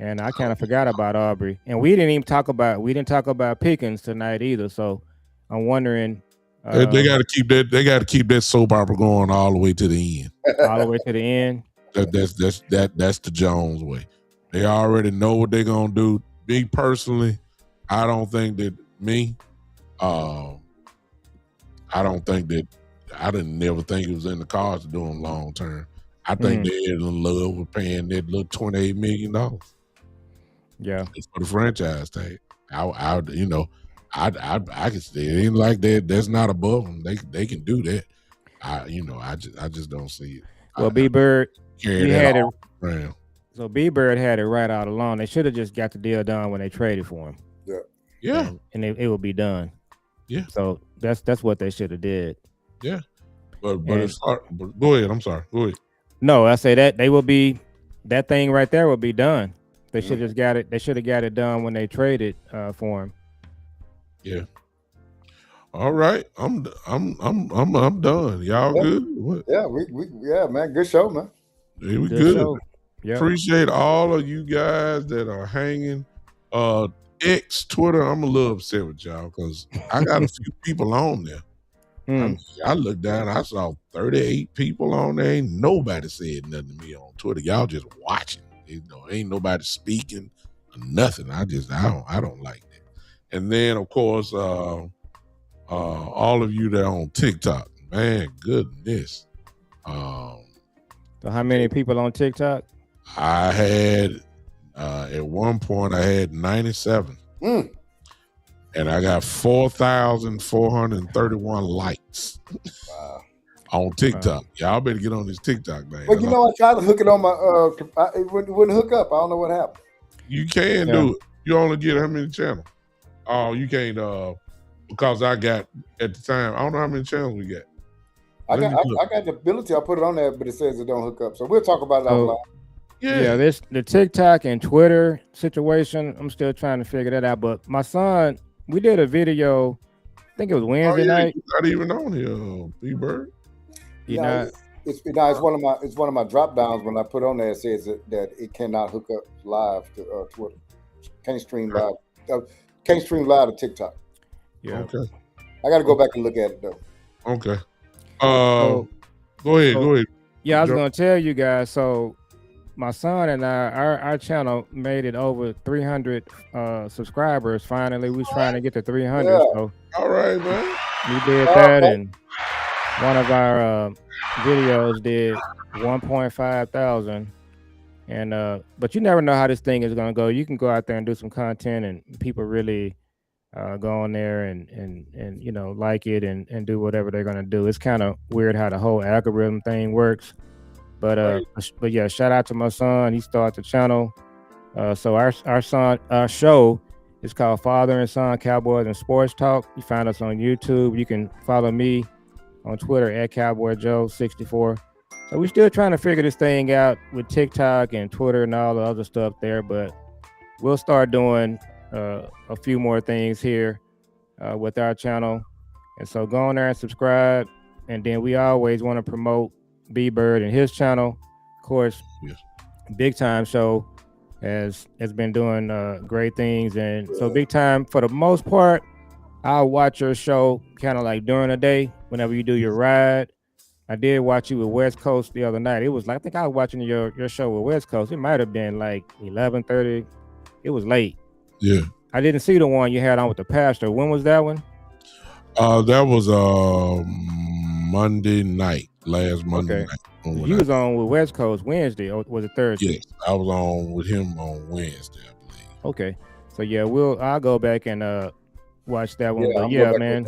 And I kind of forgot about Aubrey, and we didn't talk about Pickens tonight either. So I'm wondering. They got to keep that. They got to keep that soap opera going all the way to the end. All the way to the end. That's the Jones way. They already know what they're gonna do. Me personally, I don't think that I don't think that. I didn't never think it was in the cards to do them long term. I think they're in love with paying that little $28 million. Yeah, it's for the franchise tag. I can say it ain't like that. That's not above them. They can do that. I just don't see it. Well, B-Bird, he had it. Around. So B-Bird had it right out along. They should have just got the deal done when they traded for him. Yeah. And it would be done. Yeah. So that's what they should have did. Yeah. But it's hard. But go ahead. I'm sorry. Go ahead. No, I say that they will be that thing right there will be done. They should have just got it. They should have got it done when they traded for him. Yeah. All right. I'm done. Y'all good? What? Yeah, yeah, man. Good show, man. Hey, we good. Yep. Appreciate all of you guys that are hanging. X Twitter, I'm a little upset with y'all because I got a few people on there. I looked down, I saw 38 people on there. Ain't nobody said nothing to me on Twitter. Y'all just watching. Ain't nobody speaking or nothing. I don't like that. And then of course, all of you that are on TikTok, man, goodness. So how many people on TikTok? I had at one point I had 97. And I got 4,431 likes on TikTok. Y'all better get on this TikTok, man. Well, I tried to hook it on my it wouldn't hook up. I don't know what happened. You can do it. You only get how many channels? Oh, you can't because I got at the time, I don't know how many channels we got. I got the ability, I put it on there, but it says it don't hook up. So we'll talk about it offline. Yeah, the TikTok and Twitter situation, I'm still trying to figure that out. But my son, we did a video, I think it was Wednesday night. You're not even on here, B-Bird. It's one of my drop downs. When I put on there, it says that it cannot hook up live to Twitter. Can't stream live. Can't stream live to TikTok. Yeah. Okay. I got to go back and look at it though. Okay. Go ahead. Yeah, I was gonna tell you guys. So my son and our channel made it over 300 subscribers. Finally, we was trying to get to 300. Yeah. So all right, man. We did that, and one of our videos did 1.5 thousand. And but you never know how this thing is gonna go. You can go out there and do some content, and people really go on there and like it and do whatever they're gonna do. It's kind of weird how the whole algorithm thing works. But yeah, shout out to my son. He started the channel. So our show is called Father and Son Cowboys and Sports Talk. You find us on YouTube. You can follow me on Twitter at CowboyJoe64. So we're still trying to figure this thing out with TikTok and Twitter and all the other stuff there, but we'll start doing a few more things here with our channel. And so go on there and subscribe. And then we always want to promote B-Bird and his channel. Of course, Big Time Show has been doing great things. And so Big Time, for the most part, I'll watch your show kind of like during the day whenever you do your ride. I did watch you with West Coast the other night. It was like, I think I was watching your show with West Coast. It might have been like 11:30. It was late. Yeah. I didn't see the one you had on with the pastor. When was that one? That was Monday night, last Monday night. You was on with West Coast Wednesday, or was it Thursday? Yes, I was on with him on Wednesday, I believe. Okay. So yeah, I'll go back and watch that one. Yeah, but yeah, man.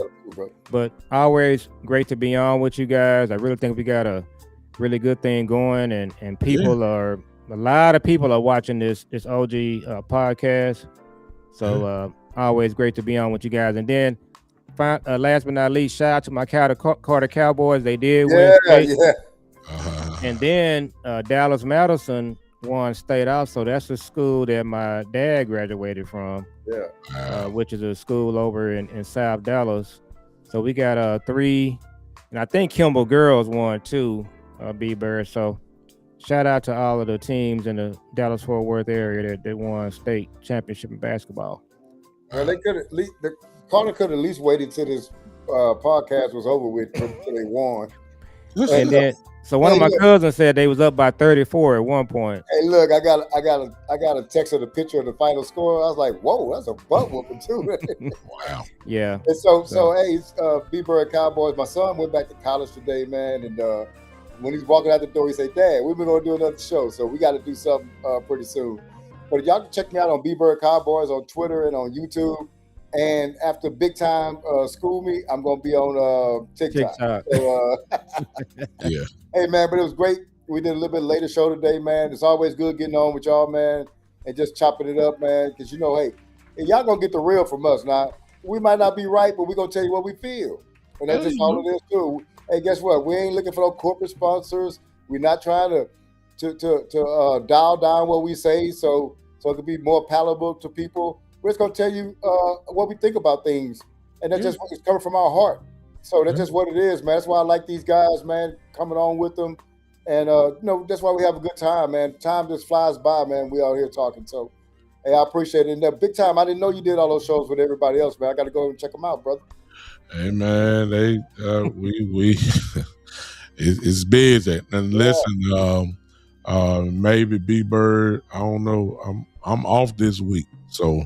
But always great to be on with you guys. I really think we got a really good thing going, and people a lot of people are watching this OG podcast. So always great to be on with you guys. And then last but not least, shout out to my Carter Cowboys. They did win state. And then Dallas Madison won state also. That's a school that my dad graduated from. Which is a school over in South Dallas. So we got 3, and I think Kimball girls won 2, B-Bird. So shout out to all of the teams in the Dallas-Fort Worth area that won state championship in basketball. Well, they could Carter could at least waited till this podcast was over with until they won. And then, so one of my cousins said they was up by 34 at one point. Hey, look, I got a text of the picture of the final score. I was like, whoa, that's a butt whooping too. Wow. Yeah. And so hey, B-Bird Cowboys. My son went back to college today, man, and when he's walking out the door, he said, "Dad, we've been going to do another show, so we got to do something pretty soon." But y'all can check me out on B-Bird Cowboys on Twitter and on YouTube. And after Big Time school me, I'm going to be on TikTok. So, yeah. Hey, man, but it was great. We did a little bit later show today, man. It's always good getting on with y'all, man, and just chopping it up, man. Because, hey, y'all going to get the real from us. Now, we might not be right, but we're going to tell you what we feel. And that's just all it is, too. Hey, guess what? We ain't looking for no corporate sponsors. We're not trying to dial down what we say so it can be more palatable to people. We're just gonna tell you what we think about things, and that's Yeah. just what is coming from our heart. So that's Yeah. just what it is, man. That's why I like these guys, man. Coming on with them, and that's why we have a good time, man. Time just flies by, man. We out here talking, so. Hey, I appreciate it. And big time, I didn't know you did all those shows with everybody else, man. I got to go and check them out, brother. Hey man, we it's busy. And Yeah. listen, maybe B Bird, I don't know. I'm off this week, so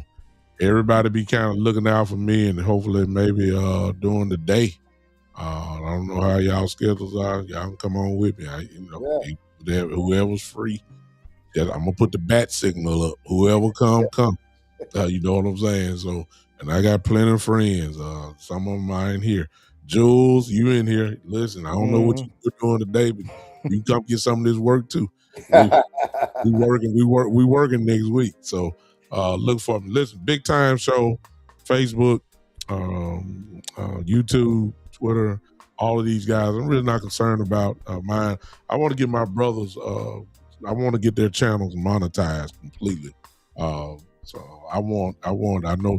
everybody be kind of looking out for me, and hopefully maybe during the day. I don't know how y'all schedules are. Y'all can come on with me. Whoever's free. Yeah, I'm gonna put the bat signal up. Whoever come. You know what I'm saying? So, and I got plenty of friends. Some of them are in here. Jules, you in here? Listen, I don't know what you're doing today, but you come get some of this work too. We working. We working next week. So look for me. Listen, big time show, Facebook, YouTube, Twitter. All of these guys. I'm really not concerned about mine. I want to get my brothers. I want to get their channels monetized completely. So I know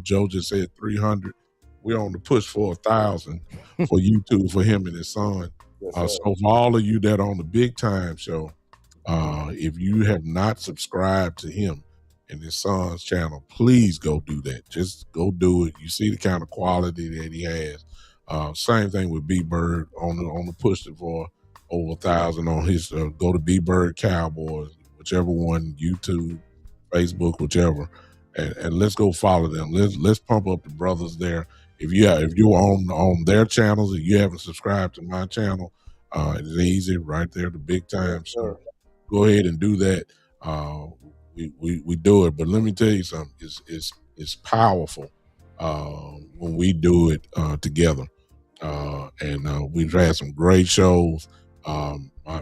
Joe just said 300. We're on the push for 1,000 for YouTube for him and his son. Yes, So for all of you that are on the big time show, if you have not subscribed to him and his son's channel, please go do that. Just go do it. You see the kind of quality that he has. Same thing with B Bird on the push for over 1,000 on his. Go to B Bird Cowboys, whichever one, YouTube, Facebook, whichever, and let's go follow them. Let's pump up the brothers there. If you're on their channels and you haven't subscribed to my channel, it's easy right there, the big time. So go ahead and do that. We do it, but let me tell you something. It's powerful when we do it together. And we've had some great shows.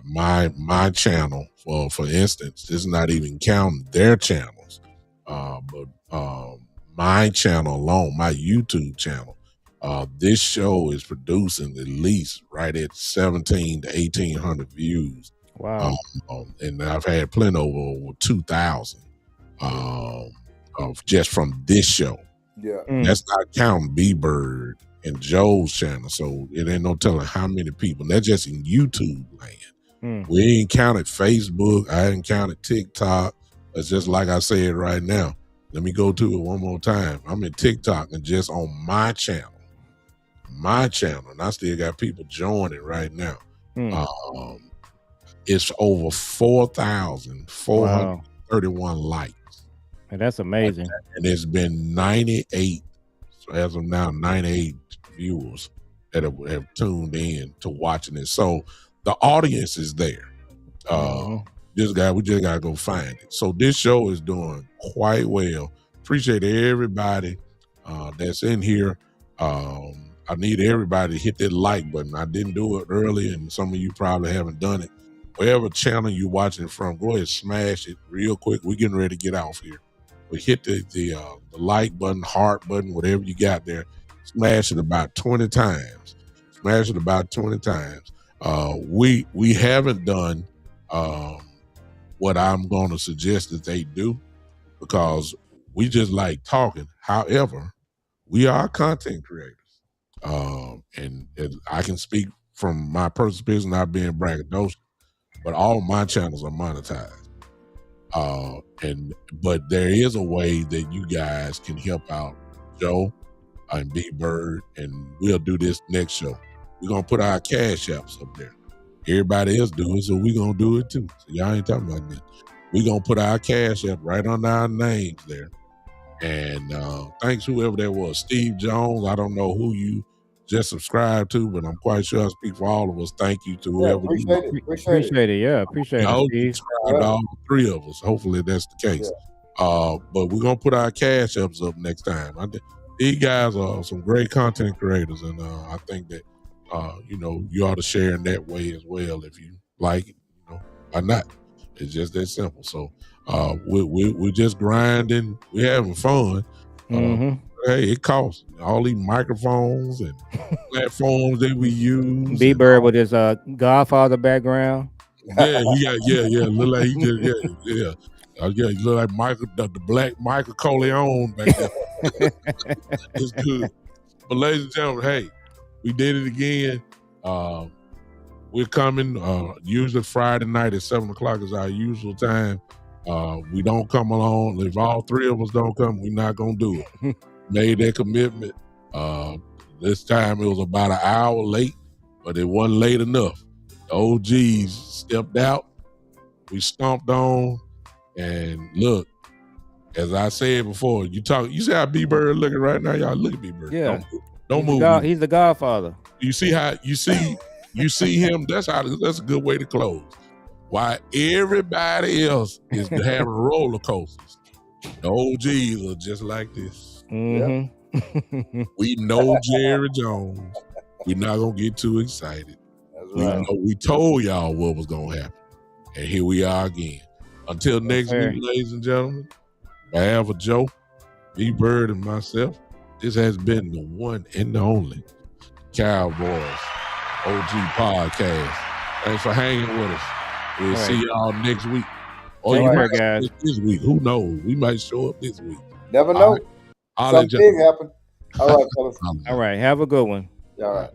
My channel, for instance, is not even counting their channels, but my channel alone, my YouTube channel, this show is producing at least right at 17 to 1,800 views. Wow. And I've had plenty over 2,000 of just from this show. Yeah. That's not counting B Bird and Joe's channel, so it ain't no telling how many people. That's just in YouTube land. We ain't counted Facebook. I ain't counted TikTok. It's just like I said right now. Let me go to it one more time. I'm in TikTok and just on my channel, and I still got people joining right now. It's over 4,431 likes. And that's amazing. And it's been 98, so as of now, 98 viewers that have tuned in to watching it. So the audience is there. We just gotta go find it. So this show is doing quite well. Appreciate everybody that's in here. I need everybody to hit that like button. I didn't do it earlier, and some of you probably haven't done it. Whatever channel you're watching from, go ahead and smash it real quick. We're getting ready to get off here. But hit the like button, heart button, whatever you got there. Smash it about 20 times. We haven't done what I'm going to suggest that they do, because we just like talking. However, we are content creators. And I can speak from my personal business, not being braggadocious, but all my channels are monetized. But there is a way that you guys can help out Joe and B Bird, and we'll do this next show. We're gonna put our cash apps up there. Everybody else do it, so we're gonna do it too. So y'all ain't talking about that. We're gonna put our cash app right under our names there. And thanks whoever that was. Steve Jones, I don't know who you just subscribed to, but I'm quite sure I speak for all of us. Thank you to whoever appreciate it. Yeah, appreciate it, Steve. All three of us. Hopefully that's the case. But we're gonna put our cash ups up next time. These guys are some great content creators, and I think that you ought to share in that way as well. If you like it, why not? It's just that simple. So we're just grinding. We're having fun. Hey, it costs all these microphones and platforms that we use. B Bird with his Godfather background. Yeah, look like he just yeah, he look like Michael, the black Michael Corleone back there. It's good. But ladies and gentlemen, hey, we did it again. We're coming. Usually Friday night at 7:00 is our usual time. We don't come along. If all three of us don't come, we're not gonna do it. Made that commitment. This time it was about an hour late, but it wasn't late enough. The OGs stepped out. We stomped on, and look, as I said before, you see how B Bird looking right now, y'all. Look at B Bird. Yeah, don't move. He's the Godfather. You see how you see him. That's a good way to close. While everybody else is having roller coasters, the OGs are just like this. Mm-hmm. We know Jerry Jones. We're not gonna get too excited. That's right. We told y'all what was gonna happen, and here we are again. Until next week, ladies and gentlemen, on behalf of Joe, B Bird, and myself, this has been the one and the only Cowboys OG podcast. Thanks for hanging with us. We'll see y'all next week. Or you might guys. This week. Who knows? We might show up this week. Never know. Something big happen. All right, fellas. All right. Have a good one. All right.